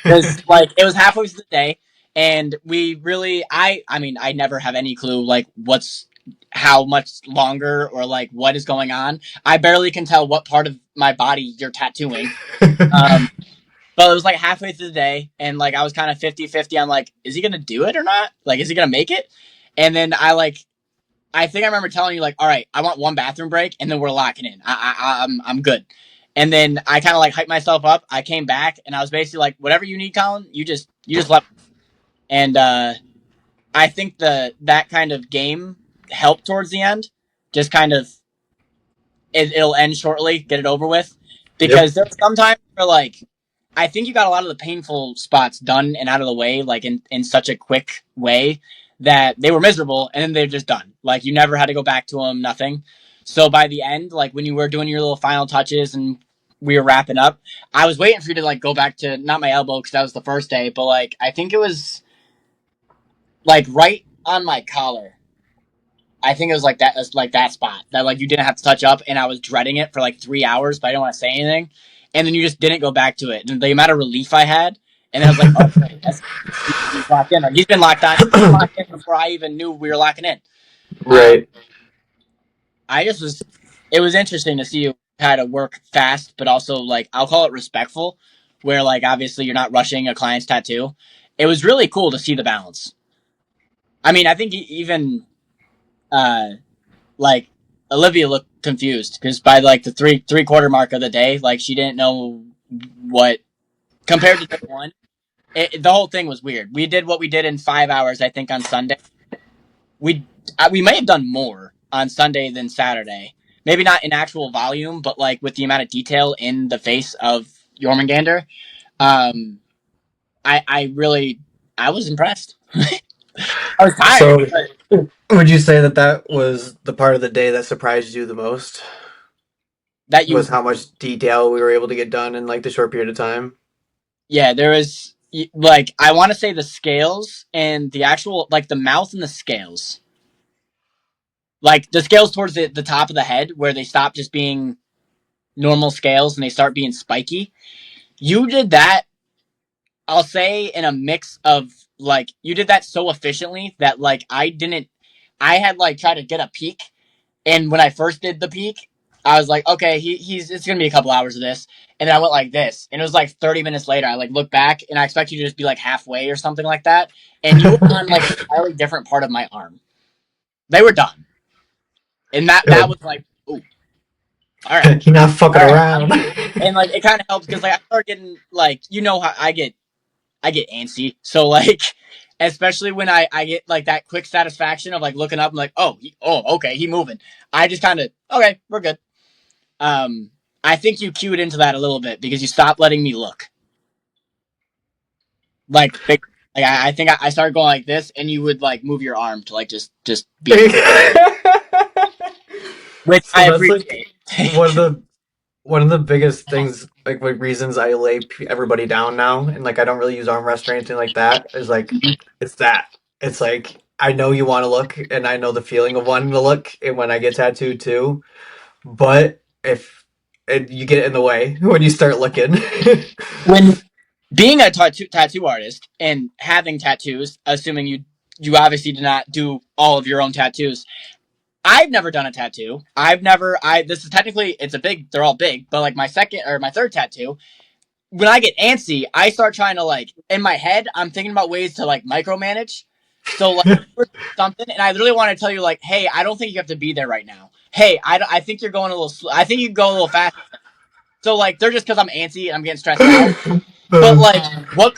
because like it was halfway through the day, and we really I mean I never have any clue like what's how much longer or like what is going on. I barely can tell what part of my body you're tattooing. Um, but it was like halfway through the day, and like I was kind of 50-50 on like, is he gonna do it or not? Like, is he gonna make it? And then I think I remember telling you like, all right, I want one bathroom break, and then we're locking in. I'm good. And then I kind of like hyped myself up. I came back, and I was basically like, whatever you need, Colin, you just let. And I think that kind of game helped towards the end. Just kind of it'll end shortly, get it over with. Yep. Because there's sometimes where like I think you got a lot of the painful spots done and out of the way, like in such a quick way that they were miserable and then they're just done. Like you never had to go back to them, nothing. So by the end, like when you were doing your little final touches and we were wrapping up, I was waiting for you to like go back to not my elbow because that was the first day, but like I think it was like right on my collar. I think it was like that spot that like you didn't have to touch up, and I was dreading it for like 3 hours, but I didn't want to say anything, and then you just didn't go back to it, and the amount of relief I had, and then I was like, oh, great, he's locked in, or he's been locked on, he's been locked in before I even knew we were locking in. Right. I just was, it was interesting to see you had to work fast, but also like I'll call it respectful, where like obviously you're not rushing a client's tattoo. It was really cool to see the balance. I mean, I think even uh like Olivia looked confused because by like the three-quarter mark of the day, like she didn't know what compared to day one. The whole thing was weird. We did what we did in 5 hours, I think, on Sunday. We may have done more on Sunday than Saturday. Maybe not in actual volume, but like with the amount of detail in the face of Jormungandr. Um, I really I was impressed. I was tired, So but would you say that that was the part of the day that surprised you the most? that Was you how much detail we were able to get done in like the short period of time? yeah, there was like I want to say the scales and the actual like the mouth and the scales, like the scales towards the top of the head where they stop just being normal scales and they start being spiky. You did that, I'll say, in a mix of like you did that so efficiently that like I didn't. I had like tried to get a peek, and when I first did the peek, I was like, okay, he's it's gonna be a couple hours of this, and then I went like this, and it was like 30 minutes later. I like looked back, and I expect you to just be like halfway or something like that, and you were on like an entirely different part of my arm. They were done, and that was like, ooh, all right, You're not fucking all right, around. and like it kind of helps because like I started getting like you know how I get antsy, so like. Especially when I get like that quick satisfaction of like looking up and like oh okay he moving. I just kind of okay we're good. Um, I think you cued into that a little bit because you stopped letting me look. Like, big. Like I think I started going like this, and you would like move your arm to like just be in front, which So I that's like appreciate. one of the biggest things, like reasons I lay everybody down now, and like I don't really use arm rest or anything like that. Is like it's that. It's like I know you want to look, and I know the feeling of wanting to look, and when I get tattooed too. But if you get in the way when you start looking. When being a tattoo artist and having tattoos, assuming you obviously did not do all of your own tattoos. I've never done a tattoo. This is technically, it's a big, they're all big, but like my second or my third tattoo, when I get antsy, I start trying to like, in my head, I'm thinking about ways to like micromanage. So like something, and I literally want to tell you like, hey, I don't think you have to be there right now. Hey, I think you're going a little, I think you can go a little fast. So like, they're just because I'm antsy and I'm getting stressed out. But like, what?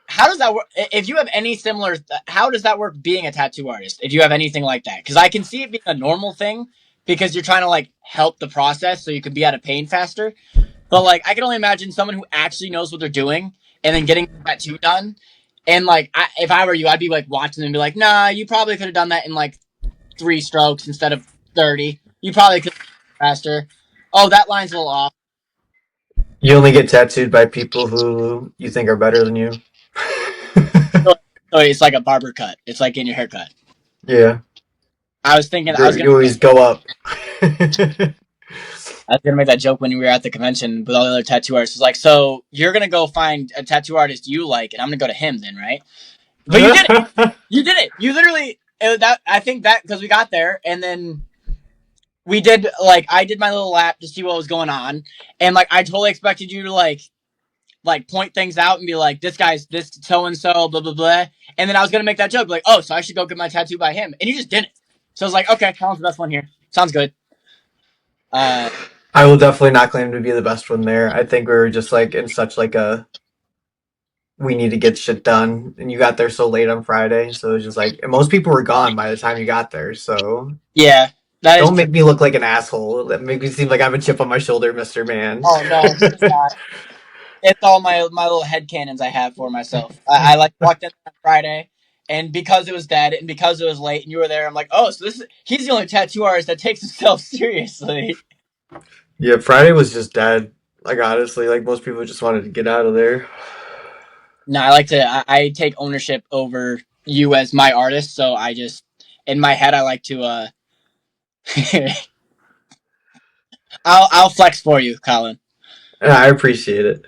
How does that work? If you have any similar, how does that work being a tattoo artist? If you have anything like that, because I can see it being a normal thing because you're trying to like help the process so you can be out of pain faster. But like, I can only imagine someone who actually knows what they're doing and then getting the tattoo done. And like, if I were you, I'd be like watching them and be like, nah, you probably could have done that in like 3 strokes instead of 30. You probably could have faster. Oh, that line's a little off. You only get tattooed by people who you think are better than you. So, so it's like a barber cut. It's like in your haircut. Yeah, I was thinking you always go up. I was gonna make that joke when we were at the convention with all the other tattoo artists. It's like, so you're gonna go find a tattoo artist you like, and I'm gonna go to him then, right? But you did it. You did it. You literally that. I think that because we got there, and then we did like I did my little lap to see what was going on, and like I totally expected you to like point things out and be like, this guy's this so and so, blah blah blah, and then I was gonna make that joke like, oh, so I should go get my tattoo by him, and you just didn't. So I was like, okay, Colin's the best one here. Sounds good. Uh, I will definitely not claim to be the best one there. I think we were just like in such like a we need to get shit done, and you got there so late on Friday, so it was just like and most people were gone by the time you got there. So yeah, that is don't true. make me look like an asshole. That make me seem like I have a chip on my shoulder, Mister Man. Oh no, it's not. It's all my little head canons I have for myself. I like walked in on Friday, and because it was dead, and because it was late, and you were there, I'm like, oh, so he's the only tattoo artist that takes himself seriously. Yeah, Friday was just dead. Like honestly, like most people just wanted to get out of there. No, I like to. I take ownership over you as my artist, so I just in my head I like to. I'll flex for you, Colin. And I appreciate it.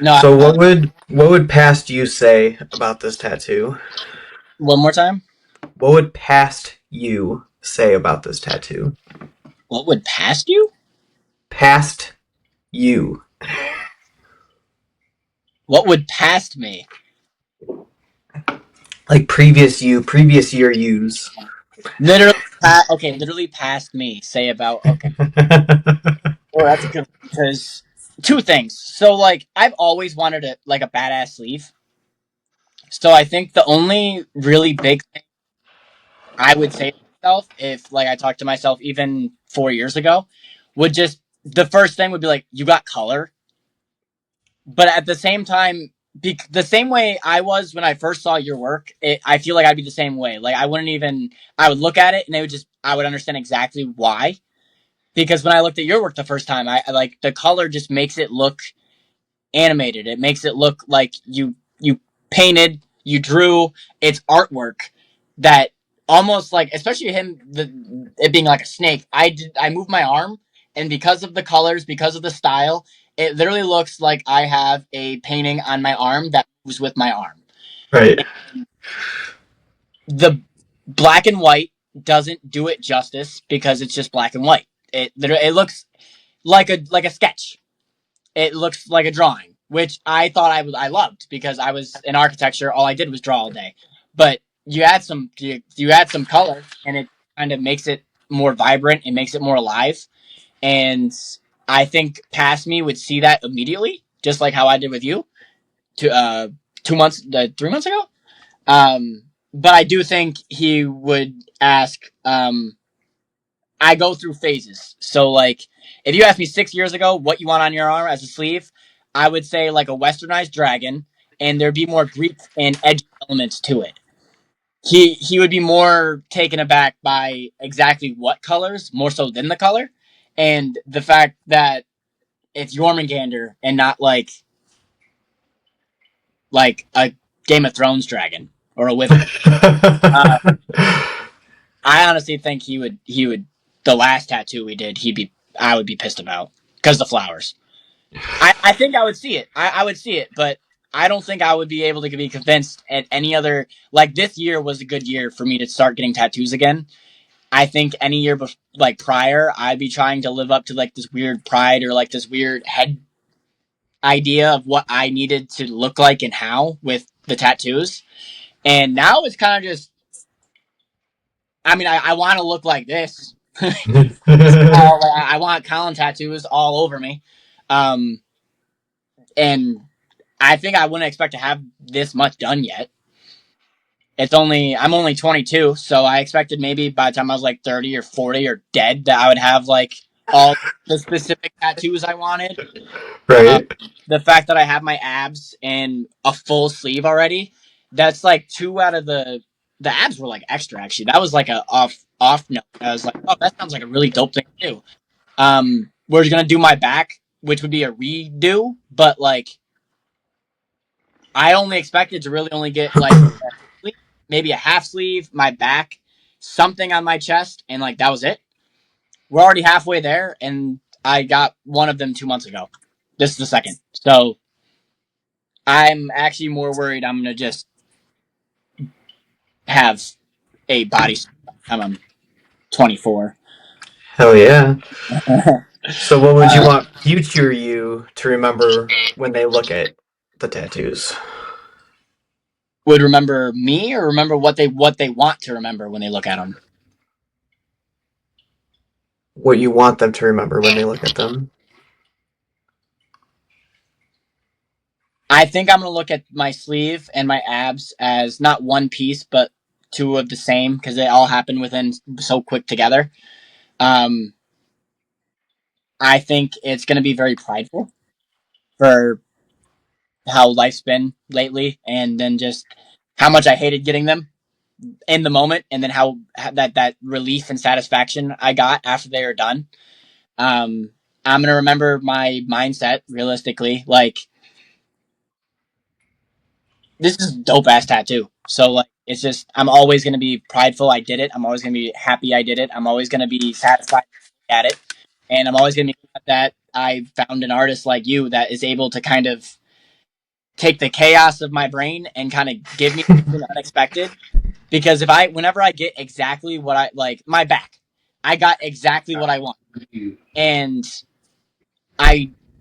No, So what would past you say about this tattoo? one more time. What would past you say about this tattoo? What would past you? Past you. What would past me? Like previous you, previous year yous. Literally, okay, literally past me. Say about okay. Oh, that's a good one, because two things. So like I've always wanted a badass sleeve. So I think the only really big thing I would say to myself if like I talked to myself even 4 years ago would just the first thing would be like you got color. But at the same time, the same way I was when I first saw your work, I feel like I'd be the same way. Like I would look at it and I would understand exactly why. Because when I looked at your work the first time, I like the color just makes it look animated. It makes it look like you painted, you drew. It's artwork that almost like, especially it being like a snake. I moved my arm, and because of the colors, because of the style, it literally looks like I have a painting on my arm that moves with my arm. Right. The black and white doesn't do it justice because it's just black and white. It looks like a sketch. It looks like a drawing, which I thought I loved because I was in architecture. All I did was draw all day. But you add some color, and it kind of makes it more vibrant. It makes it more alive. And I think past me would see that immediately, just like how I did with you, to 2 months, 3 months ago. But I do think he would ask. I go through phases. So like if you asked me 6 years ago what you want on your arm as a sleeve, I would say like a westernized dragon and there'd be more Greek and edgy elements to it. He would be more taken aback by exactly what colors, more so than the color, and the fact that it's Jormungandr and not like a Game of Thrones dragon or a wyvern. I honestly think he would the last tattoo we did I would be pissed about because the flowers. I think I would see it. I would see it, but I don't think I would be able to be convinced at any other. Like this year was a good year for me to start getting tattoos again. I think any year like prior, I'd be trying to live up to like this weird pride or like this weird head idea of what I needed to look like and how with the tattoos. And now it's kind of just. I mean, I want to look like this. I want Colin tattoos all over me. Um, and I think I wouldn't expect to have this much done yet. I'm only 22, so I expected maybe by the time I was like 30 or 40 or dead that I would have like all the specific tattoos I wanted. Right. The fact that I have my abs and a full sleeve already, that's like two out of the abs were like extra actually. That was like a off note. I was like, oh, that sounds like a really dope thing to do. We're gonna do my back, which would be a redo, but like I only expected to really only get like maybe a half sleeve, my back, something on my chest, and like that was it. We're already halfway there, and I got one of them 2 months ago. This is the second, so I'm actually more worried I'm gonna just have a body by the time I'm 24. Hell yeah. So what would you want future you to remember when they look at the tattoos? Would remember me or remember what they want to remember when they look at them? What you want them to remember when they look at them? I think I'm gonna look at my sleeve and my abs as not one piece, but two of the same because they all happen within so quick together. Um, I think it's gonna be very prideful for how life's been lately, and then just how much I hated getting them in the moment, and then how that relief and satisfaction I got after they were done. I'm gonna remember my mindset realistically, like this is a dope ass tattoo. So like it's just I'm always gonna be prideful I did it. I'm always gonna be happy I did it. I'm always gonna be satisfied at it. And I'm always gonna be glad that I found an artist like you that is able to kind of take the chaos of my brain and kind of give me something unexpected. Because whenever I get exactly what I like, my back, I got exactly what I want. And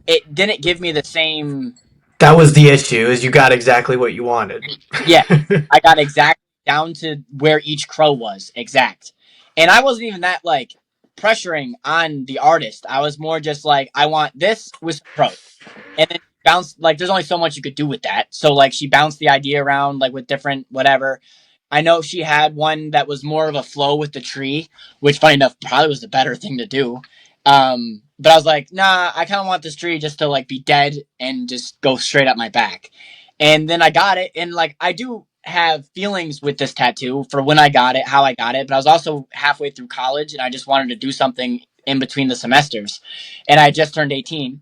it didn't give me the same. That was the issue, is you got exactly what you wanted. Yeah, I got exact down to where each crow was exact, and I wasn't even that like pressuring on the artist. I was more just like, I want this with crow, and then bounce like there's only so much you could do with that. So like she bounced the idea around like with different whatever. I know she had one that was more of a flow with the tree, which funny enough probably was the better thing to do. But I was like, nah, I kind of want this tree just to like be dead and just go straight up my back. And then I got it, and like I do have feelings with this tattoo for when I got it, how I got it, but I was also halfway through college and I just wanted to do something in between the semesters. And I just turned 18.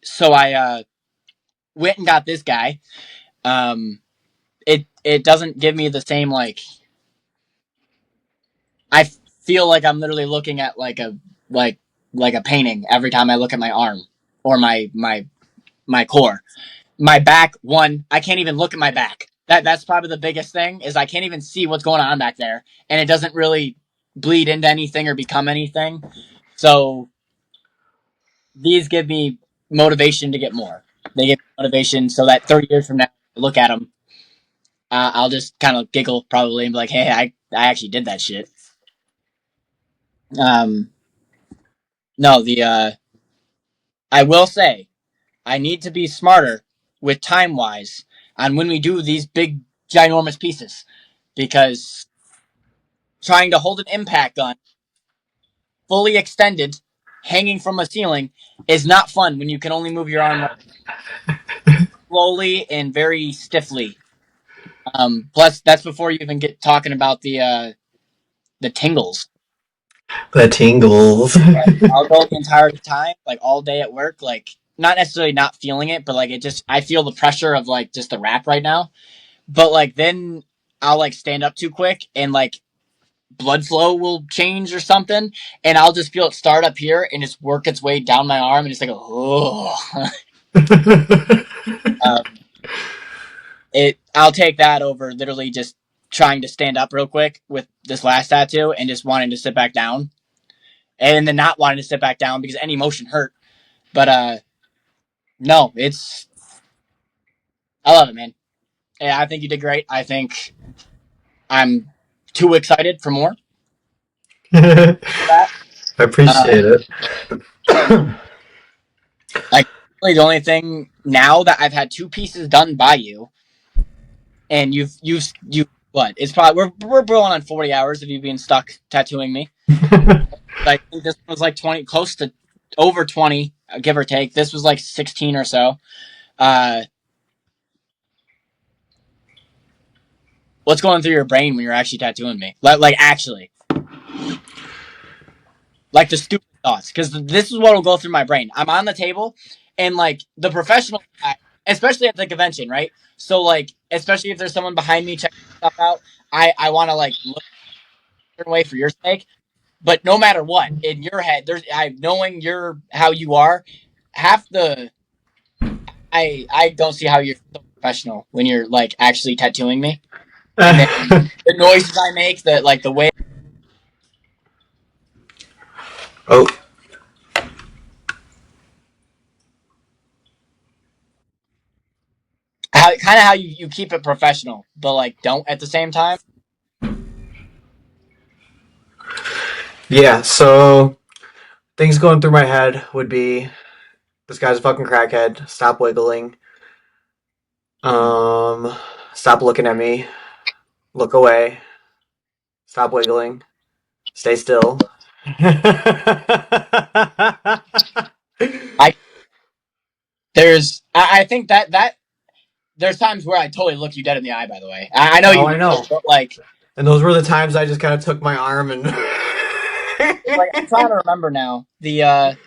So I went and got this guy. It doesn't give me the same like I feel like I'm literally looking at like like a painting every time I look at my arm or my core. My back, one, I can't even look at my back. That's probably the biggest thing is I can't even see what's going on back there, and it doesn't really bleed into anything or become anything. So these give me motivation to get more. They give me motivation so that 30 years from now, I look at them, I'll just kind of giggle probably and be like, "Hey, I actually did that shit." Um, no, the I will say I need to be smarter with time wise on when we do these big ginormous pieces because trying to hold an impact gun fully extended hanging from a ceiling is not fun when you can only move your arm. slowly and very stiffly. Plus, that's before you even get talking about the tingles. The tingles. I'll go the entire time, like all day at work, like not necessarily not feeling it, but like it just I feel the pressure of like just the wrap right now. But like then I'll like stand up too quick and like blood flow will change or something, and I'll just feel it start up here and just work its way down my arm, and it's like oh. I'll take that over literally just trying to stand up real quick with this last tattoo and just wanting to sit back down, and then not wanting to sit back down because any motion hurt. But no, I love it, man. Yeah, I think you did great. I think I'm too excited for more. I appreciate it. Like really the only thing now that I've had 2 pieces done by you, and you've what? It's probably we're going on 40 hours of you being stuck tattooing me. I think this was like 20, close to over 20, give or take. This was like 16 or so. What's going through your brain when you're actually tattooing me? Like actually, like the stupid thoughts, because this is what will go through my brain. I'm on the table, and like the professional guy, especially at the convention, right? So like, especially if there's someone behind me checking stuff out, I want to like look a certain way for your sake. But no matter what, in your head, knowing how you are, half the I don't see how you're so professional when you're like actually tattooing me. And then the noises I make, the way. Oh. How you keep it professional, but like don't at the same time. Yeah, so things going through my head would be this guy's a fucking crackhead. Stop wiggling. Stop looking at me. Look away. Stop wiggling. Stay still. I think that there's times where I totally look you dead in the eye. By the way, I know Oh, you. I know. But like, And those were the times I just kind of took my arm and. like I'm trying to remember now. I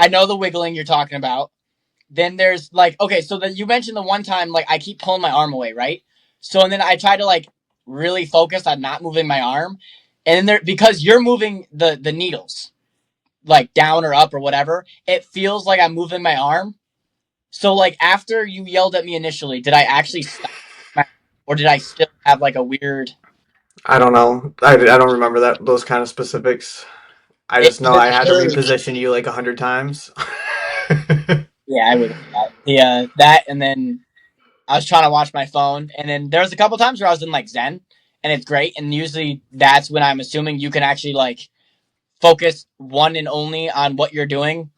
know the wiggling you're talking about. Then there's like, okay, so you mentioned the one time like I keep pulling my arm away, right? So and then I try to like really focus on not moving my arm, and then because you're moving the needles like down or up or whatever, it feels like I'm moving my arm. So like after you yelled at me initially, did I actually stop or did I still have like a weird? I don't know. I don't remember those kind of specifics. I just know I had to reposition you like 100 times. Yeah, I would. That and then I was trying to watch my phone, and then there was a couple times where I was in like Zen, and it's great. And usually that's when I'm assuming you can actually like focus one and only on what you're doing.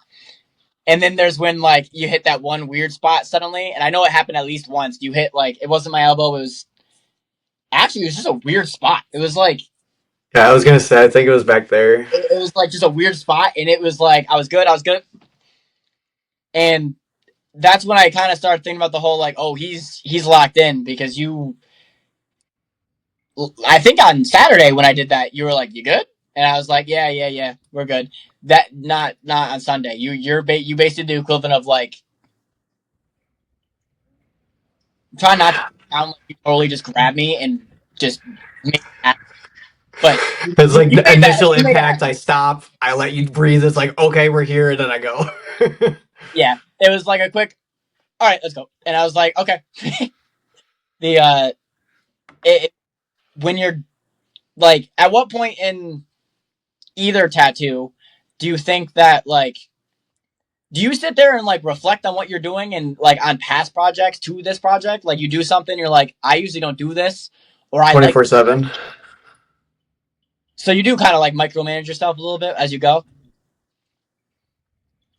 And then there's when like you hit that one weird spot suddenly, and I know it happened at least once. You hit like it wasn't my elbow; it was just a weird spot. It was like Yeah, I was gonna say I think it was back there. it was like just a weird spot, and it was like I was good, and that's when I kind of started thinking about the whole like, oh, he's locked in because you. I think on Saturday when I did that, you were like, "You good?" And I was like, "Yeah, we're good." That not on Sunday. You basically do the equivalent of like try not to sound like you totally just grab me and just make that. But it's like the initial impact. I stop. I let you breathe. It's like okay, we're here, and then I go. Yeah, it was like a quick. All right, let's go. And I was like, okay. When you're like, at what point in either tattoo do you think that like do you sit there and like reflect on what you're doing and like on past projects to this project? Like you do something, you're like, I usually don't do this, or I 24/7. So you do kind of like micromanage yourself a little bit as you go.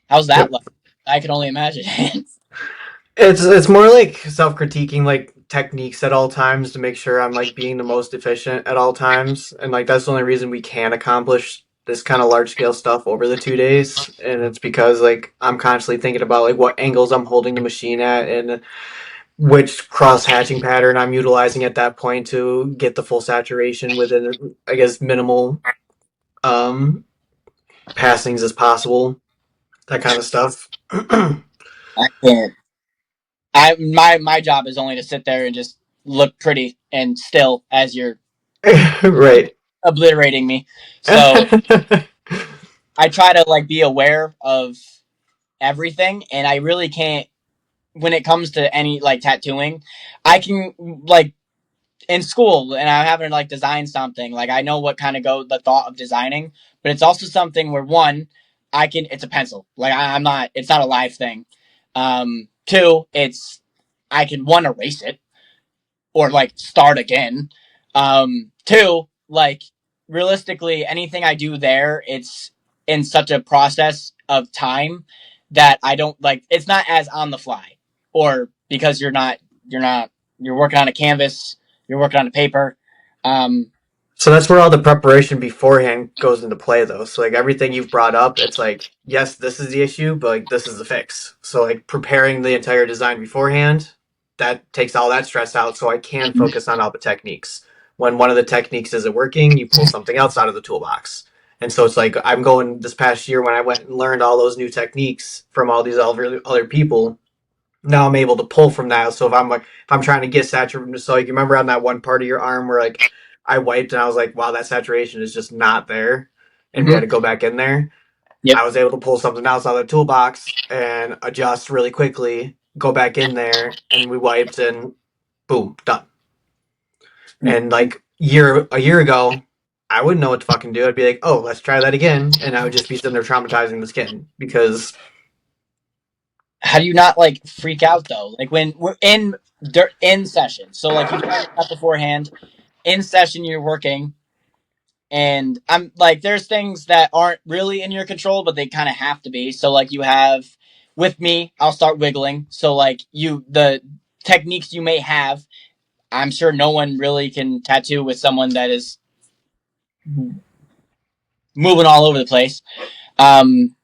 How's that? Yep. Like? I can only imagine. It's more like self-critiquing like techniques at all times to make sure I'm like being the most efficient at all times, and like that's the only reason we can accomplish this kind of large scale stuff over the 2 days, and it's because like I'm constantly thinking about like what angles I'm holding the machine at and which cross hatching pattern I'm utilizing at that point to get the full saturation within, I guess, minimal um, passings as possible. That kind of stuff. I can't. My job is only to sit there and just look pretty and still as you're Right. obliterating me. So I try to like be aware of everything, and I really can't when it comes to any like tattooing. I can like in school and I'm having to like design something. Like I know what kind of go the thought of designing, but it's also something where one, I can it's a pencil. Like I'm not it's not a live thing. Two, it's I can one erase it or like start again. Two, like realistically, anything I do there, it's in such a process of time that I don't like. It's not as on the fly, or because you're working on a canvas, you're working on a paper. Um, So that's where all the preparation beforehand goes into play, though. So like everything you've brought up, it's like, yes, this is the issue, but like this is the fix. So like preparing the entire design beforehand, that takes all that stress out, so I can focus on all the techniques. When one of the techniques isn't working, you pull something else out of the toolbox. And so it's like I'm going this past year when I went and learned all those new techniques from all these other people. Now I'm able to pull from that. So if I'm trying to get saturation, so like you remember on that one part of your arm where like I wiped and I was like, wow, that saturation is just not there, and we had to go back in there. yep. I was able to pull something else out of the toolbox and adjust really quickly, go back in there, and we wiped and boom, done. And like a year ago, I wouldn't know what to fucking do. I'd be like, oh, let's try that again, and I would just be sitting there traumatizing this kid because How do you not like freak out though? Like when we're in session, so like you do all your stuff beforehand. In session, you're working. And I'm like, there's things that aren't really in your control, but they kind of have to be. So like you have with me, I'll start wiggling. So like the techniques you may have, I'm sure no one really can tattoo with someone that is moving all over the place.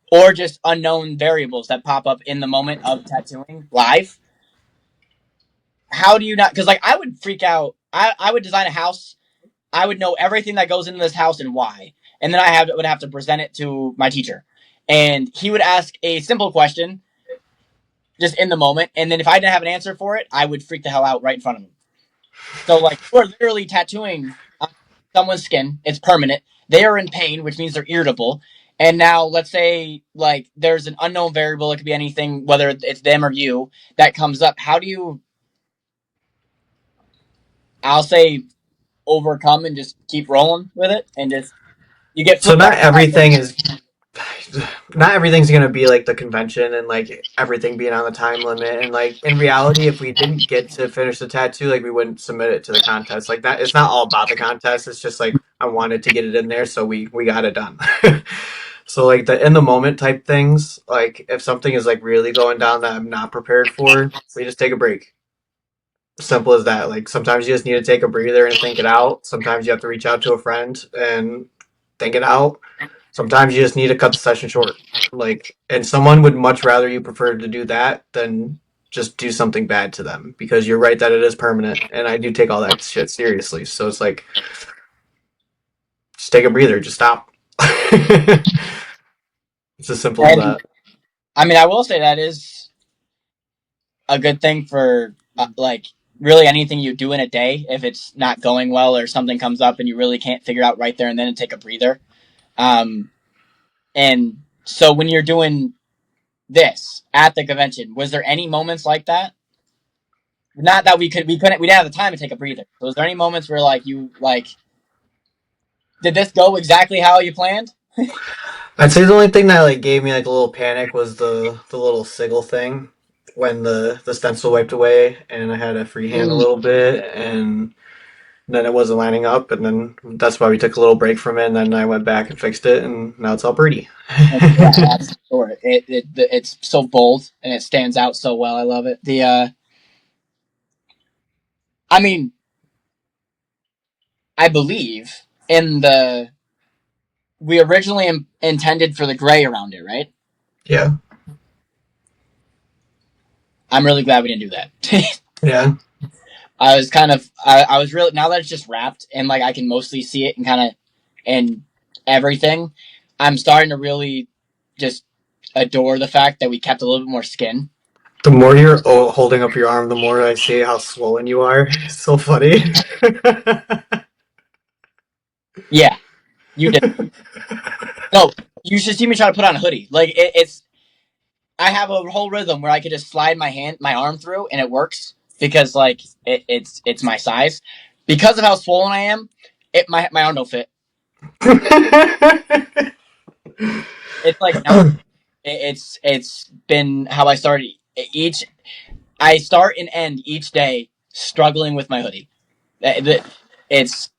Or just unknown variables that pop up in the moment of tattooing live. How do you not? Because like I would freak out. I would design a house. I would know everything that goes into this house and why, and then would have to present it to my teacher, and he would ask a simple question just in the moment, and then if I didn't have an answer for it, I would freak the hell out right in front of him. So like we're literally tattooing on someone's skin. It's permanent. They are in pain, which means they're irritable. And now let's say like there's an unknown variable. It could be anything, whether it's them or you, that comes up. How do you? I'll say overcome and just keep rolling with it, and just you get so freaked out. not everything's gonna be like the convention and like everything being on the time limit. And like in reality, if we didn't get to finish the tattoo, like we wouldn't submit it to the contest. Like that, it's not all about the contest. It's just like I wanted to get it in there, so we got it done. So like the in the moment type things, like if something is like really going down that I'm not prepared for, we just take a break. Simple as that. Like sometimes you just need to take a breather and think it out. Sometimes you have to reach out to a friend and think it out. Sometimes you just need to cut the session short. Like, and someone would much rather you prefer to do that than just do something bad to them, because you're right that it is permanent, and I do take all that shit seriously. So it's like, just take a breather, just stop. It's as simple as And that. I mean, I will say that is a good thing for like really anything you do in a day. If it's not going well or something comes up and you really can't figure out right there and then, and take a breather. Um, and so when you're doing this at the convention, was there any moments like that? Not that we didn't have the time to take a breather. So was there any moments where like you like did this go exactly how you planned? I'd say the only thing that like gave me like a little panic was the little sigil thing when the stencil wiped away and I had to freehand a little bit, and then it wasn't lining up, and then that's why we took a little break from it, and then I went back and fixed it, and now it's all pretty. Yeah, that's sure. It's so bold and it stands out so well. I love it. I mean, I believe in the we originally intended for the gray around it, right? Yeah. I'm really glad we didn't do that. Yeah. I was kind of, I was really, now that it's just wrapped and like I can mostly see it and kind of, and everything, I'm starting to really just adore the fact that we kept a little bit more skin. The more you're holding up your arm, the more I see how swollen you are. It's so funny. Yeah, you did. No, you should see me try to put on a hoodie. Like it's, I have a whole rhythm where I could just slide my arm through and it works because like it's my size. Because of how swollen I am, my arm don't fit. It's like now it's been how I started each. I start and end each day struggling with my hoodie. It's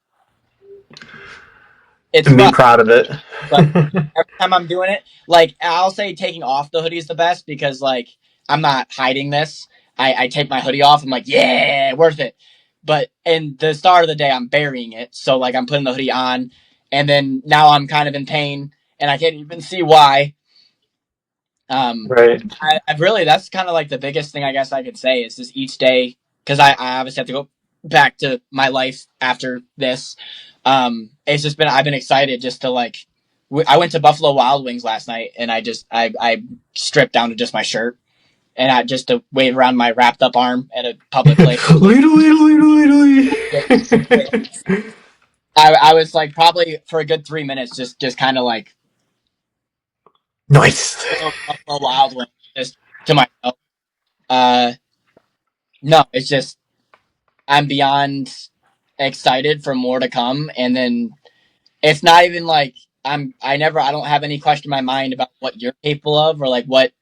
it's And be fun, proud of it. but every time I'm doing it, like I'll say taking off the hoodie is the best because like I'm not hiding this. I take my hoodie off. I'm like, yeah, worth it. But in the start of the day, I'm burying it. So like I'm putting the hoodie on, and then now I'm kind of in pain, and I can't even see why. Right. I've really that's kind of like the biggest thing I guess I could say is just each day because I obviously have to go back to my life after this. It's just been I've been excited just to like I went to Buffalo Wild Wings last night and I stripped down to just my shirt and I just to wave around my wrapped up arm at a public place. I was like probably for a good 3 minutes just kind of like Nice. Buffalo Wild Wings just to myself. Uh, no, it's just I'm beyond excited for more to come, and then it's not even like I don't have any question in my mind about what you're capable of or like what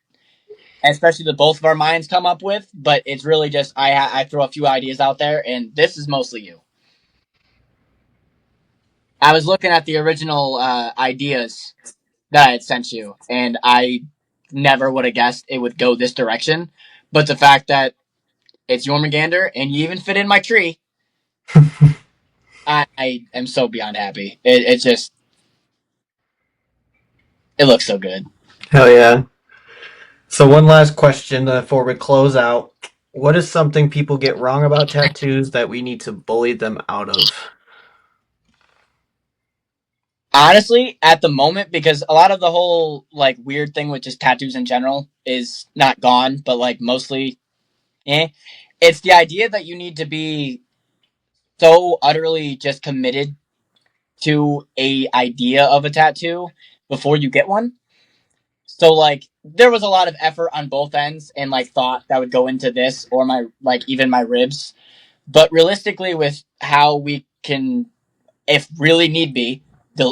especially the both of our minds come up with, but it's really just I throw a few ideas out there, and this is mostly you. I was looking at the original ideas that I had sent you, and I never would have guessed it would go this direction. But the fact that it's Jormungandr and you even fit in my tree, I am so beyond happy. It just it looks so good. Hell yeah. So one last question before we close out. What is something people get wrong about tattoos that we need to bully them out of? Honestly, at the moment, because a lot of the whole like weird thing with just tattoos in general is not gone, but like mostly, eh. It's the idea that you need to be so utterly just committed to a idea of a tattoo before you get one. So like there was a lot of effort on both ends and like thought that would go into this or my like even my ribs. But realistically with how we can if really need be,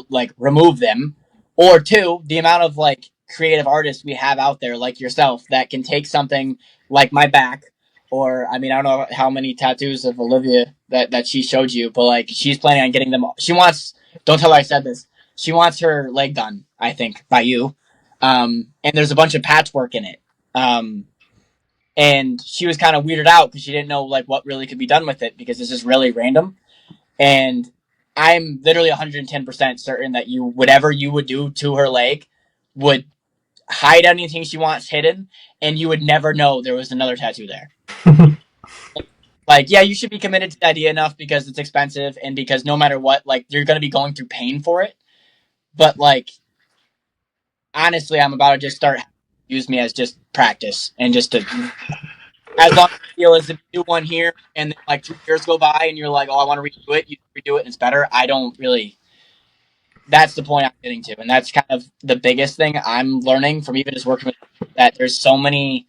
like remove them, or two, the amount of like creative artists we have out there, like yourself, that can take something like my back, or I mean, I don't know how many tattoos of Olivia that she showed you, but like she's planning on getting them. She wants. Don't tell her I said this. She wants her leg done. I think by you, and there's a bunch of patchwork in it. And she was kind of weirded out because she didn't know like what really could be done with it because it's just really random. And I'm literally 110% certain that you, whatever you would do to her leg, would hide anything she wants hidden, and you would never know there was another tattoo there. Like, yeah, you should be committed to the idea enough because it's expensive and because no matter what, like, you're going to be going through pain for it. But, like, honestly, I'm about to just start use me as just practice and just to, as long as you feel as if you do one here and then, like, 2 years go by and you're like, oh, I want to redo it, you redo it and it's better. I don't really. That's the point I'm getting to, and that's kind of the biggest thing I'm learning from even just working with that. There's so many.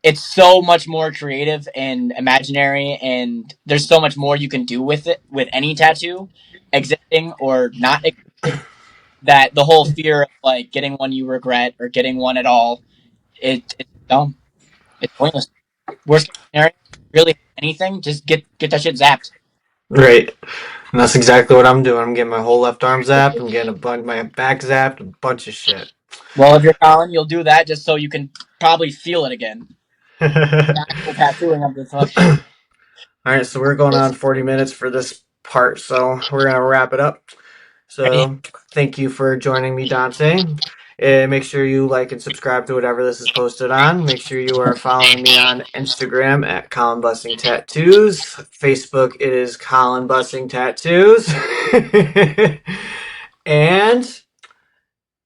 It's so much more creative and imaginary, and there's so much more you can do with it with any tattoo, existing or not existing. That the whole fear of like getting one you regret or getting one at all, it's dumb. It's pointless. Worst case scenario, really anything, just get that shit zapped. Right. And that's exactly what I'm doing. I'm getting my whole left arm zapped. I'm getting my back zapped. A bunch of shit. Well, if you're Colin, you'll do that just so you can probably feel it again. All Actual tattooing of the fucking. right, so we're going on 40 minutes for this part, so we're gonna wrap it up. So thank you for joining me, Dante. Make sure you like and subscribe to whatever this is posted on. Make sure you are following me on Instagram at Colin Bussing Tattoos. Facebook it is Colin Bussing Tattoos. And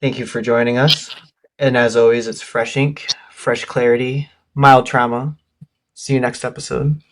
thank you for joining us. And as always, it's fresh ink, fresh clarity, mild trauma. See you next episode.